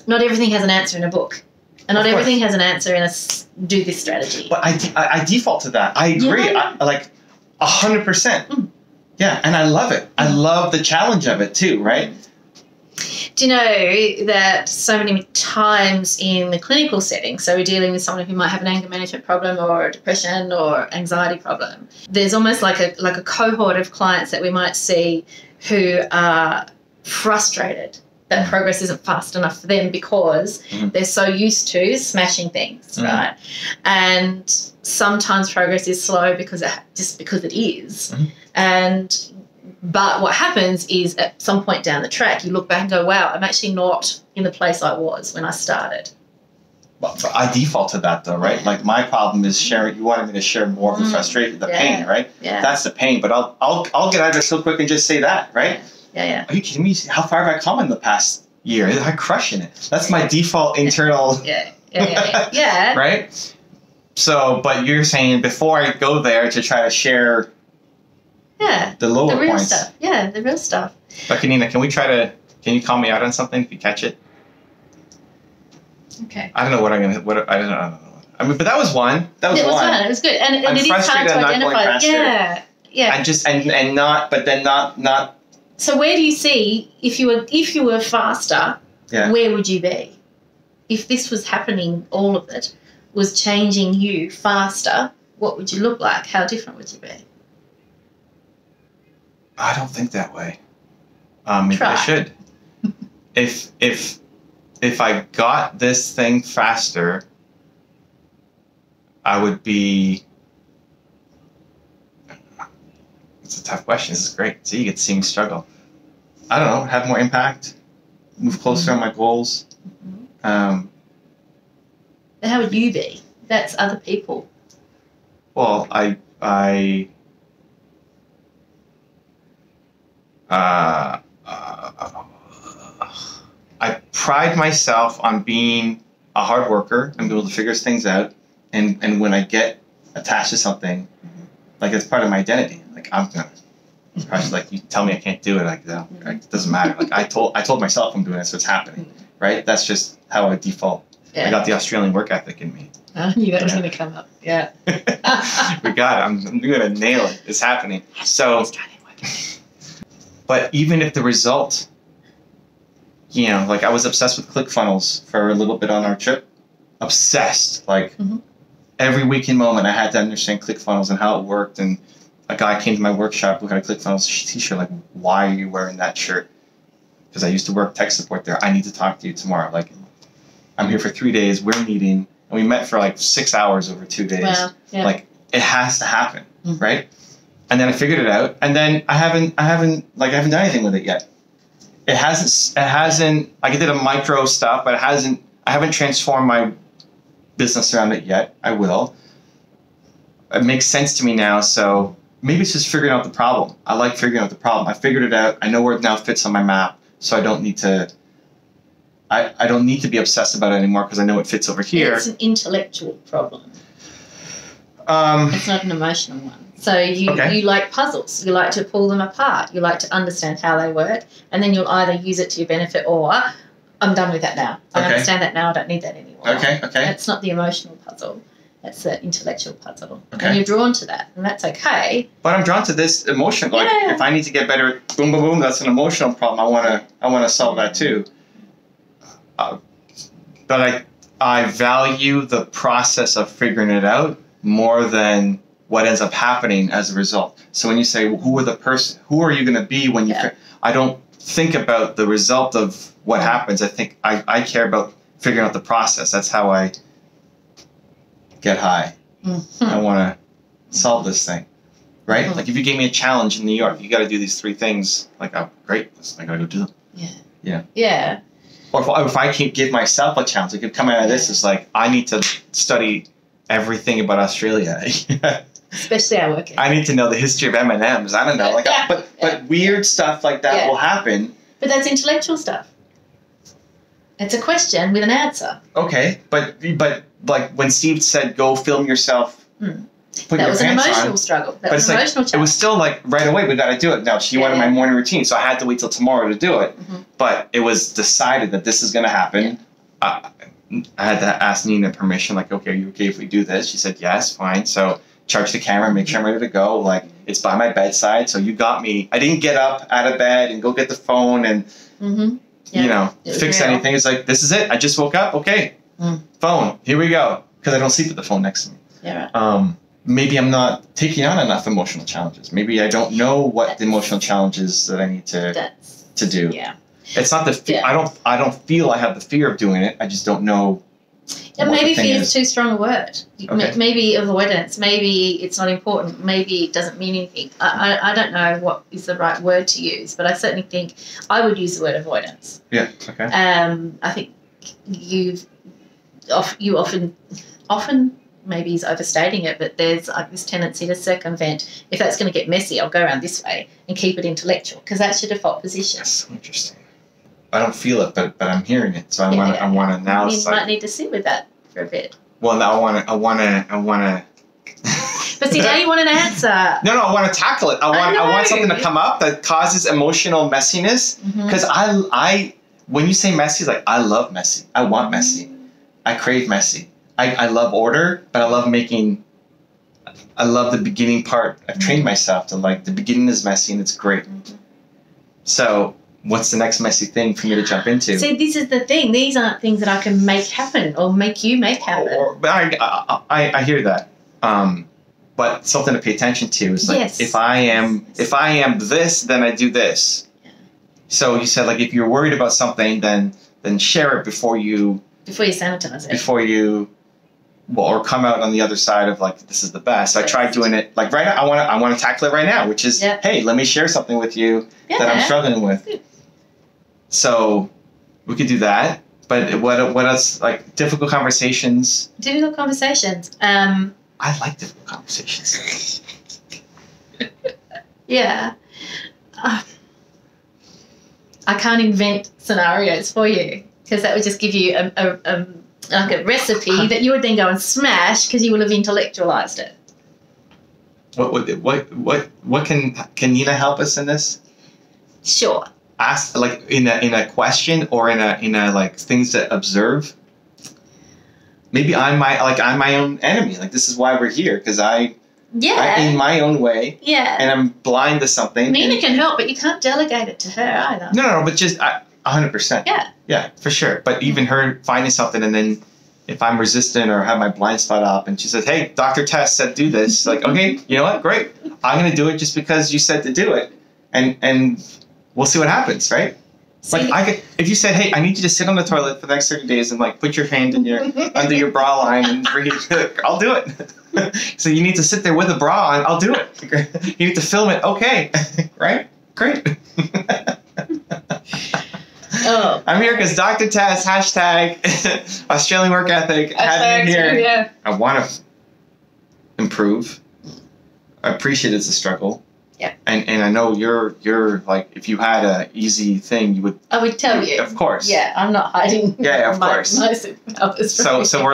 Not everything has an answer in a book. And not everything has an answer in do this strategy. But I default to that. I agree. Yeah. I like 100%. Mm. Yeah, and I love it. I love the challenge of it too, right? Do you know that so many times in the clinical setting, so we're dealing with someone who might have an anger management problem or a depression or anxiety problem, there's almost like a cohort of clients that we might see who are frustrated that progress isn't fast enough for them because they're so used to smashing things, right? And sometimes progress is slow because it is. But what happens is at some point down the track, you look back and go, wow, I'm actually not in the place I was when I started. But I default to that though, right? Like my problem is sharing. You wanted me to share more of the frustration, the pain, right? Yeah. That's the pain. But I'll get out of it so quick and just say that, right? Yeah. Are you kidding me? How far have I come in the past year? I'm crushing it. That's my default internal. Yeah. Right? So, but you're saying before I go there to try to share the lower the real points. Stuff. Yeah, the real stuff. But Kanina, can you call me out on something if you catch it? Okay. I don't know I don't know. I mean, but that was one. That was one. It was good. And it is hard to identify. Yeah. And not. So where do you see if you were faster, where would you be? If this was happening, all of it was changing you faster, what would you look like? How different would you be? I don't think that way. Maybe I should. If I got this thing faster, I would be. It's a tough question. This is great. See, you get to see me struggle. I don't know. Have more impact. Move closer on my goals. How would you be? That's other people. Well, I pride myself on being a hard worker and be able to figure things out. And when I get attached to something, like it's part of my identity. Like I'm gonna crush. Like you tell me I can't do it, like no, right? It doesn't matter. Like I told myself I'm doing it, so it's happening, right? That's just how I default. I got the Australian work ethic in me. I knew that was going to come up. Yeah. We got it. I'm going to nail it. It's happening. So, but even if the result, like I was obsessed with ClickFunnels for a little bit on our trip. Obsessed. Like every weekend moment I had to understand ClickFunnels and how it worked. And a guy came to my workshop who had a ClickFunnels t-shirt. Like, why are you wearing that shirt? Because I used to work tech support there. I need to talk to you tomorrow. Like, I'm here for 3 days. We're meeting. And we met for like 6 hours over 2 days. Wow. Yeah. Like, it has to happen, right? And then I figured it out. And then I haven't done anything with it yet. It hasn't, like I did a micro stuff, but I haven't transformed my business around it yet. I will. It makes sense to me now. So maybe it's just figuring out the problem. I like figuring out the problem. I figured it out. I know where it now fits on my map. So I don't need to be obsessed about it anymore because I know it fits over here. It's an intellectual problem. It's not an emotional one. So you like puzzles. You like to pull them apart. You like to understand how they work. And then you'll either use it to your benefit or I'm done with that now. I understand that now. I don't need that anymore. Okay. It's not the emotional puzzle. That's the intellectual puzzle. Okay. And you're drawn to that, and that's okay. But I'm drawn to this emotion. Like, if I need to get better, boom, boom, boom, that's an emotional problem. I wanna solve that too. But I value the process of figuring it out more than what ends up happening as a result. So when you say, well, who are you going to be when you? I don't think about the result of what happens. I think I care about figuring out the process. That's how I get high. Mm-hmm. I want to solve this thing, right? Mm-hmm. Like if you gave me a challenge in New York, you got to do these 3 things. Like, oh, great, I got to go do them. Yeah. Yeah. Yeah. Or if I can't give myself a challenge, it could come out of this as like, I need to study everything about Australia. Especially our work. I need to know the history of M&Ms. I don't know. Like, but weird stuff like that will happen. But that's intellectual stuff. It's a question with an answer. Okay, but like when Steve said, go film yourself. That was an emotional struggle. That was an emotional challenge. It was still like right away, we got to do it. Now, she wanted my morning routine, so I had to wait till tomorrow to do it. Mm-hmm. But it was decided that this is going to happen. Yeah. I had to ask Nina permission, like, okay, are you okay if we do this? She said, yes, fine. So charge the camera, make sure I'm ready to go. Like, it's by my bedside, so you got me. I didn't get up out of bed and go get the phone and, fix anything. It's like, this is it. I just woke up. Okay, phone, here we go. Because I don't sleep with the phone next to me. Yeah, right. Maybe I'm not taking on enough emotional challenges. Maybe I don't know what the emotional challenges that I need to do. Yeah. It's not the I don't feel I have the fear of doing it. I just don't know. And maybe fear is too strong a word. Okay. Maybe avoidance. Maybe it's not important. Maybe it doesn't mean anything. I don't know what is the right word to use, but I certainly think I would use the word avoidance. Yeah. Okay. I think you often. Maybe he's overstating it, but there's this tendency to circumvent. If that's going to get messy, I'll go around this way and keep it intellectual because that's your default position. That's so interesting. I don't feel it, but I'm hearing it, so I want to now. You might need to sit with that for a bit. Well, now I want to. But see, now you want an answer. No, I want to tackle it. I want something to come up that causes emotional messiness because I when you say messy, like I love messy. I want messy. I crave messy. I love order, but I love the beginning part. I've trained myself to like the beginning is messy and it's great. So what's the next messy thing for me to jump into? See, this is the thing. These aren't things that I can make happen or make you make happen. But I hear that. But something to pay attention to is like if I am this, then I do this. Yeah. So you said like if you're worried about something, then share it before you sanitize it. Or come out on the other side of like this is the best. So I tried doing it like right now. I want to tackle it right now, which is hey, let me share something with you that I'm struggling with. So we could do that. But what else? Like difficult conversations. Difficult conversations. I like difficult conversations. Yeah. I can't invent scenarios for you because that would just give you a recipe that you would then go and smash because you would have intellectualized it. What can Nina help us in this? Sure. Ask like in a question or in a like things to observe. Maybe I'm my own enemy. Like this is why we're here because I'm in my own way. Yeah. And I'm blind to something. Nina can help, but you can't delegate it to her either. No, but just 100%. Yeah. Yeah, for sure. But even her finding something and then if I'm resistant or have my blind spot up and she says, hey, Dr. Tess said do this. Like, okay, you know what? Great. I'm going to do it just because you said to do it. And we'll see what happens, right? Like if you said, hey, I need you to sit on the toilet for the next 30 days and like put your hand in your under your bra line and breathe, I'll do it. So you need to sit there with a bra on, I'll do it. You need to film it, okay. Right? Great. Oh. I'm here because Dr. Tess, hashtag Australian work ethic, had me here. Yeah. I want to improve. I appreciate it's a struggle. Yeah. And I know you're like, if you had an easy thing, you would. I would tell you. Of course. Yeah, I'm not hiding. Yeah, of course. My superpowers. So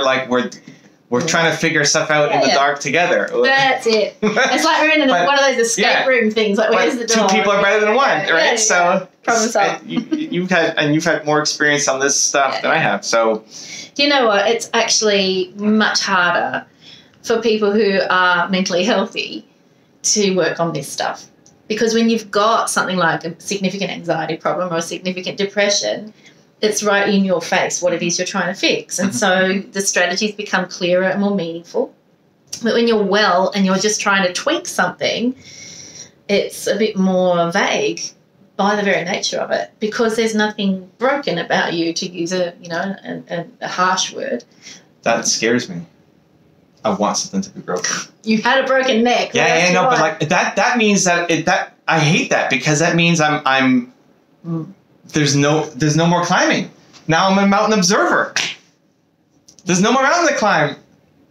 we're trying to figure stuff out in the dark together. That's it. It's like we're in one of those escape room things. Like, where's the door? Two people are better than one, right? Yeah. So problem solved. You've had more experience on this stuff than I have. So do you know what? It's actually much harder for people who are mentally healthy to work on this stuff. Because when you've got something like a significant anxiety problem or a significant depression, it's right in your face what it is you're trying to fix. And so the strategies become clearer and more meaningful. But when you're well and you're just trying to tweak something, it's a bit more vague by the very nature of it, because there's nothing broken about you, to use a harsh word. That scares me. I want something to be broken. You had a broken neck. Yeah, no, but like that means that I hate that, because that means I'm there's no more climbing. Now I'm a mountain observer. There's no more mountain to climb.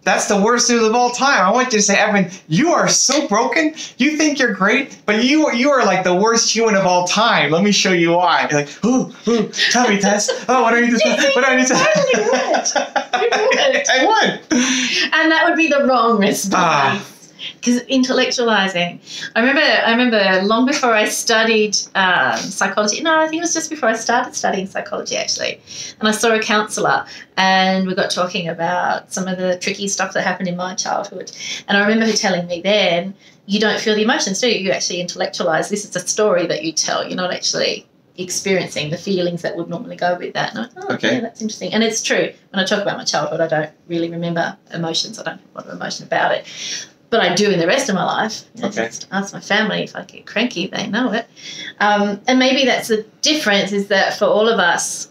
That's the worst news of all time. I want you to say, Evan, you are so broken. You think you're great, but you are like the worst human of all time. Let me show you why. You're like, ooh, tell me, Tess. Oh, what do I need to say? What do I need to say? I would. And that would be the wrong response. Because intellectualizing. I remember long before I studied psychology. No, I think it was just before I started studying psychology, actually. And I saw a counsellor, and we got talking about some of the tricky stuff that happened in my childhood. And I remember her telling me then, you don't feel the emotions, do you? You actually intellectualize. This is a story that you tell. You're not actually experiencing the feelings that would normally go with that. And I thought, okay, yeah, that's interesting. And it's true. When I talk about my childhood, I don't really remember emotions. I don't have a lot of emotion about it. But I do in the rest of my life. Okay. Just ask my family if I get cranky, they know it. And maybe that's the difference, is that for all of us,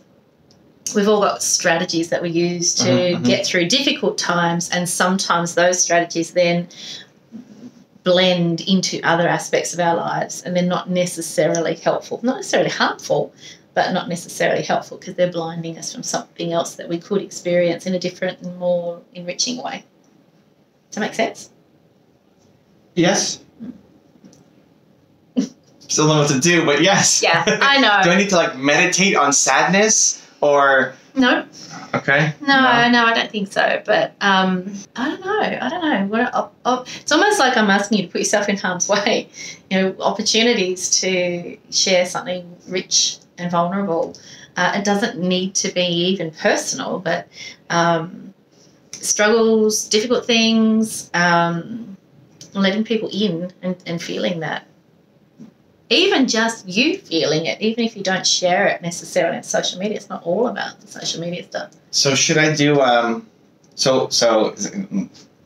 we've all got strategies that we use to get through difficult times, and sometimes those strategies then blend into other aspects of our lives, and they're not necessarily helpful, not necessarily harmful, but not necessarily helpful, because they're blinding us from something else that we could experience in a different and more enriching way. Does that make sense? Yes. Still don't know what to do, but yes. Yeah, I know. Do I need to like meditate on sadness or? No. Okay. No, I don't think so. But I don't know. It's almost like I'm asking you to put yourself in harm's way. You know, opportunities to share something rich and vulnerable. It doesn't need to be even personal, but struggles, difficult things. Letting people in and feeling that. Even just you feeling it, even if you don't share it necessarily on social media, it's not all about the social media stuff. So should I do, so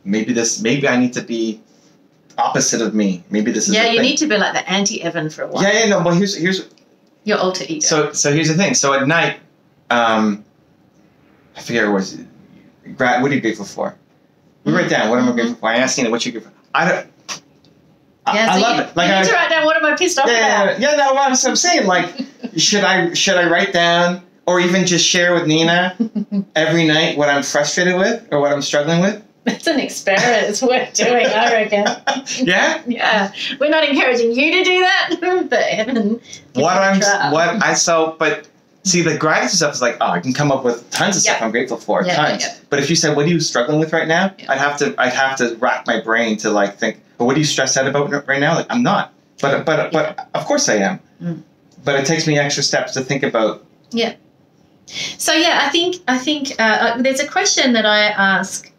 maybe I need to be opposite of me. Maybe this is you thing. need to be like the anti-Evan for a while. Yeah, no, but here's your alter ego. So here's the thing. So at night, I forget what are you grateful for? We write down, what am I grateful for? I asked Nina, what you grateful for? I love it. Like, you need to write down, what am I pissed off about? Yeah, no, I'm saying, like, should I write down, or even just share with Nina every night what I'm frustrated with or what I'm struggling with? That's an experiment. It's worth doing, I reckon. Yeah? Yeah. We're not encouraging you to do that, but Evan. But see, the gratitude stuff is like, I can come up with tons of stuff I'm grateful for, tons. Yeah. But if you said, what are you struggling with right now? Yeah. I'd have to rack my brain to like think, but what are you stressed out about right now? Like, I'm not. But of course I am. Mm. But it takes me extra steps to think about. Yeah. So I think there's a question that I ask.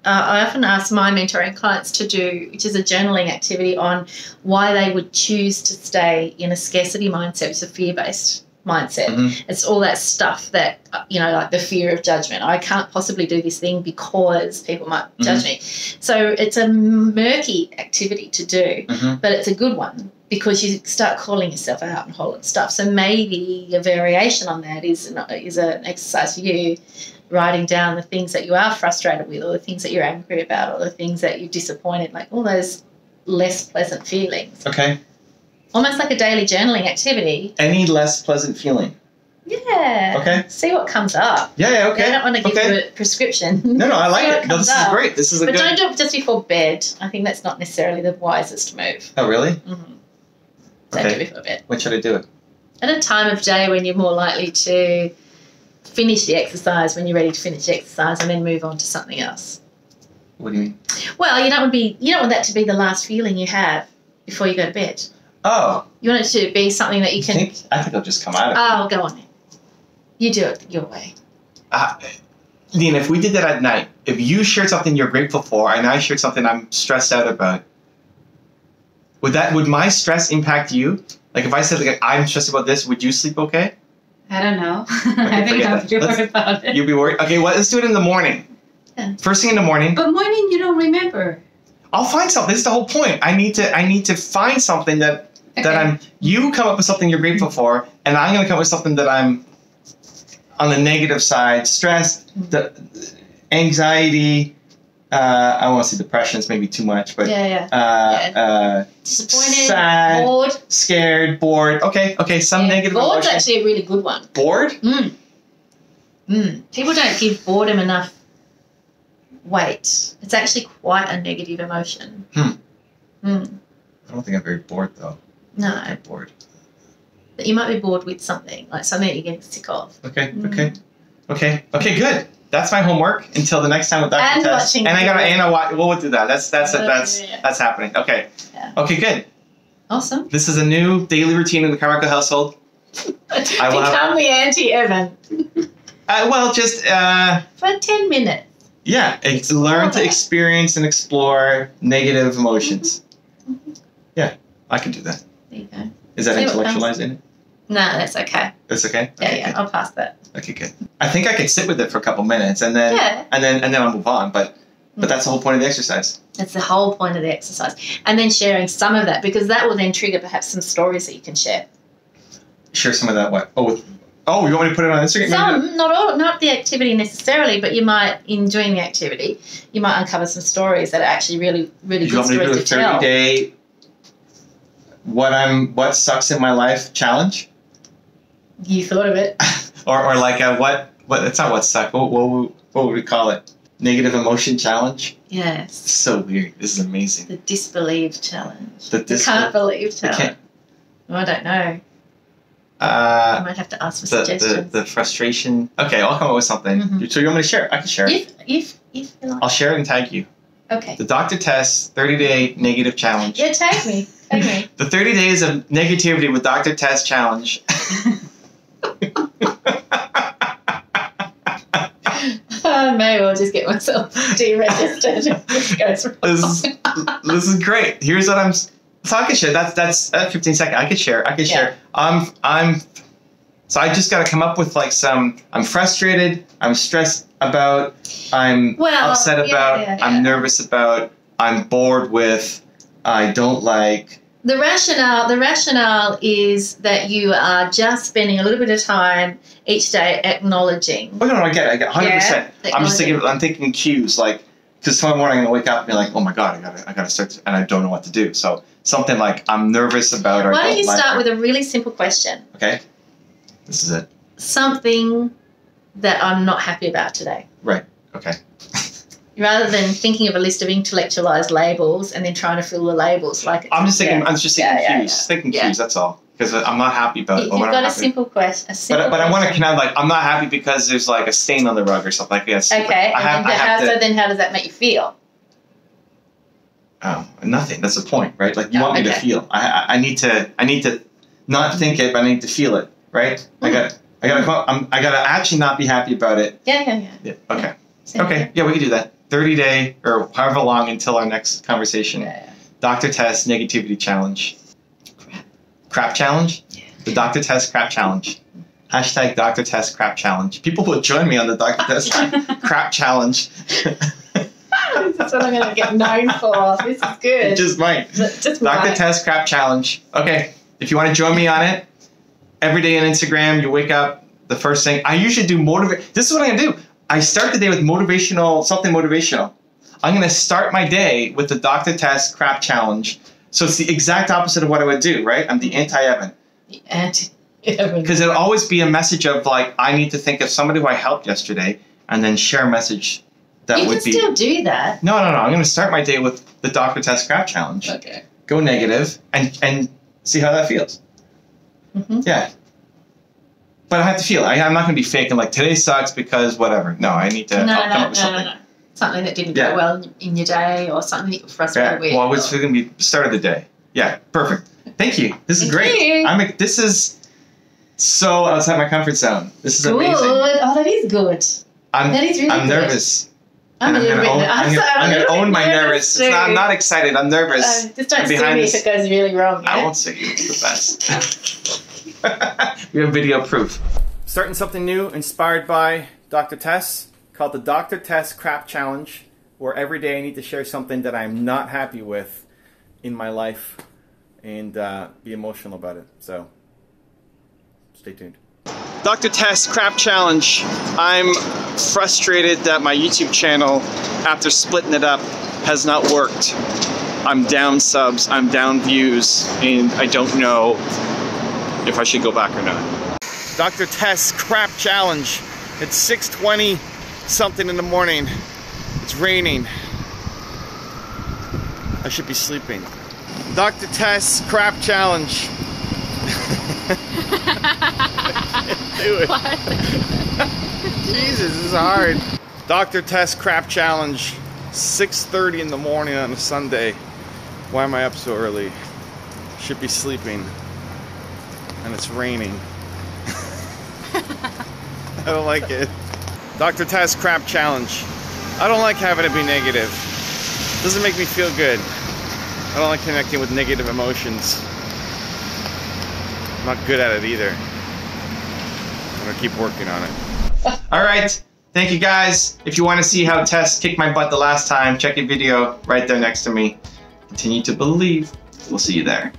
I often ask my mentoring clients to do, which is a journaling activity on why they would choose to stay in a scarcity mindset, which is a fear-based mindset. Mm-hmm. It's all that stuff that, like the fear of judgment. I can't possibly do this thing because people might judge me. So it's a murky activity to do, but it's a good one because you start calling yourself out and a whole lot of stuff. So maybe a variation on that is an exercise for you, writing down the things that you are frustrated with, or the things that you're angry about, or the things that you're disappointed, like all those less pleasant feelings. Okay. Almost like a daily journaling activity. Any less pleasant feeling? Yeah. Okay. See what comes up. Yeah, okay. I don't want to give you a prescription. No, I like it. No, this is great. This is a good... But don't do it just before bed. I think that's not necessarily the wisest move. Oh, really? Mm-hmm. Don't do it before bed. When should I do it? At a time of day when you're more likely to finish the exercise, when you're ready to finish the exercise, and then move on to something else. What do you mean? Well, you don't want that to be the last feeling you have before you go to bed. Oh. You want it to be something that you can... I think it'll just come out of it. Oh, go on then. You do it your way. Dean, if we did that at night, if you shared something you're grateful for and I shared something I'm stressed out about, would my stress impact you? Like if I said like I'm stressed about this, would you sleep okay? I don't know. Okay, I think I'll be worried about it. You'd be worried? Okay, well, let's do it in the morning. Yeah. First thing in the morning. But morning, you don't remember. I'll find something. This is the whole point. I need to find something that you come up with something you're grateful for, and I'm going to come up with something that I'm on the negative side, stressed, anxiety. I won't say depression is maybe too much, but disappointed, sad, bored, scared, bored. Okay, some negative bored's emotion. actually a really good one. Bored? People don't give boredom enough weight. It's actually quite a negative emotion. I don't think I'm very bored though. No. I'm bored. But you might be bored with something, like something that you're getting sick of. Okay, good. That's my homework until the next time with Dr. Tess. And I gotta we'll do that. That's happening. Okay. Yeah. Okay, good. Awesome. This is a new daily routine in the Carmichael household. Become the anti-Evan. For 10 minutes. Yeah, it's learn to experience and explore negative emotions. Yeah, I can do that. There you go. Is that intellectualizing it? No, that's okay. That's okay? Yeah, I'll pass that. Okay, good. I think I could sit with it for a couple minutes and then I'll move on, but that's the whole point of the exercise. That's the whole point of the exercise. And then sharing some of that, because that will then trigger perhaps some stories that you can share. Share some of that what? Oh, you want me to put it on Instagram? Some, not the activity necessarily, but you might, in doing the activity, you might uncover some stories that are actually really, really good stories to tell. You want me to do a 30-day what sucks in my life challenge? You thought of it. or like a what? That's not what sucks. What would we call it? Negative emotion challenge. Yes. It's so weird. This is amazing. The disbelieve challenge. The can't believe challenge. I don't know. I might have to ask for suggestions. The frustration. Okay, I'll come up with something. So you want me to share? I can share it. If you like. I'll share it and tag you. Okay. The Dr. Tess 30-day negative challenge. Yeah, tag me. The 30 days of negativity with Dr. Tess challenge. I may well just get myself deregistered if this goes wrong. This is great. Here's what so I can share. That's 15 seconds. I could share. share. So I just got to come up with like I'm frustrated. I'm stressed about. I'm upset about. I'm nervous about. I'm bored with. I don't like. The rationale is that you are just spending a little bit of time each day acknowledging. Oh no, I get it. 100%. I'm thinking cues like. Because tomorrow morning I'm gonna wake up and be like, oh my god, I gotta start, and I don't know what to do. So something like I'm nervous about. Why don't you start with a really simple question? Okay, this is it. Something that I'm not happy about today. Right. Okay. Rather than thinking of a list of intellectualized labels and then trying to fill the labels like. I'm just thinking cues. Thinking cues. That's all. Because I'm not happy about it. You've got a simple question. But I want to connect like I'm not happy because there's like a stain on the rug or something like that. Okay. So then how does that make you feel? Oh, nothing. That's the point, right? Like you want me to feel. I need to not think it, but I need to feel it, right? I gotta actually not be happy about it. Yeah. Okay. Okay. Yeah, we can do that. 30-day or however long until our next conversation. Yeah. Dr. Tess negativity challenge. Crap challenge? Yeah. The Dr. Tess crap challenge. Hashtag Dr. Tess crap challenge. People will join me on the Dr. Tess crap challenge. This is what I'm going to get known for. This is good. It just might. Dr. Tess crap challenge. Okay. If you want to join me on it, every day on Instagram, you wake up, the first thing. I usually do This is what I'm going to do. I start the day with something motivational. I'm going to start my day with the Dr. Tess crap challenge. So it's the exact opposite of what I would do, right? I'm the anti-Evan. The anti-Evan. Because it'll always be a message of like, I need to think of somebody who I helped yesterday and then share a message that would be... You can still do that. No. I'm going to start my day with the Dr. Tess crap challenge. Okay. Go negative and see how that feels. Yeah. But I have to feel it. I'm not going to be fake and like, today sucks because whatever. No, I need to come up with something. No. Something that didn't go well in your day or something that you're frustrated with. Well, it's going to be the start of the day. Yeah, perfect. Thank you. This is great. This is so outside my comfort zone. This is amazing. Oh, that is good. That is really I'm good. nervous. I'm going to own my nervous. Too. I'm not excited. I'm nervous. Just don't sue me if it goes really wrong. Yeah? I won't sue you. It's the best. We have video proof. Starting something new inspired by Dr. Tess called the Dr. Tess Crap Challenge, where every day I need to share something that I'm not happy with in my life and be emotional about it. So stay tuned. Dr. Tess Crap Challenge. I'm frustrated that my YouTube channel, after splitting it up, has not worked. I'm down subs, I'm down views, and I don't know if I should go back or not. Dr. Tess Crap Challenge. It's 6:20 something in the morning. It's raining. I should be sleeping. Dr. Tess Crap Challenge. Do it. Jesus, this is hard. Dr. Tess Crap Challenge. 6:30 in the morning on a Sunday. Why am I up so early? Should be sleeping. And it's raining. I don't like it. Dr. Tess Crap Challenge. I don't like having to be negative. It doesn't make me feel good. I don't like connecting with negative emotions. I'm not good at it either. I'm gonna keep working on it. All right. Thank you guys. If you want to see how Tess kicked my butt the last time, check a video right there next to me. Continue to believe. We'll see you there.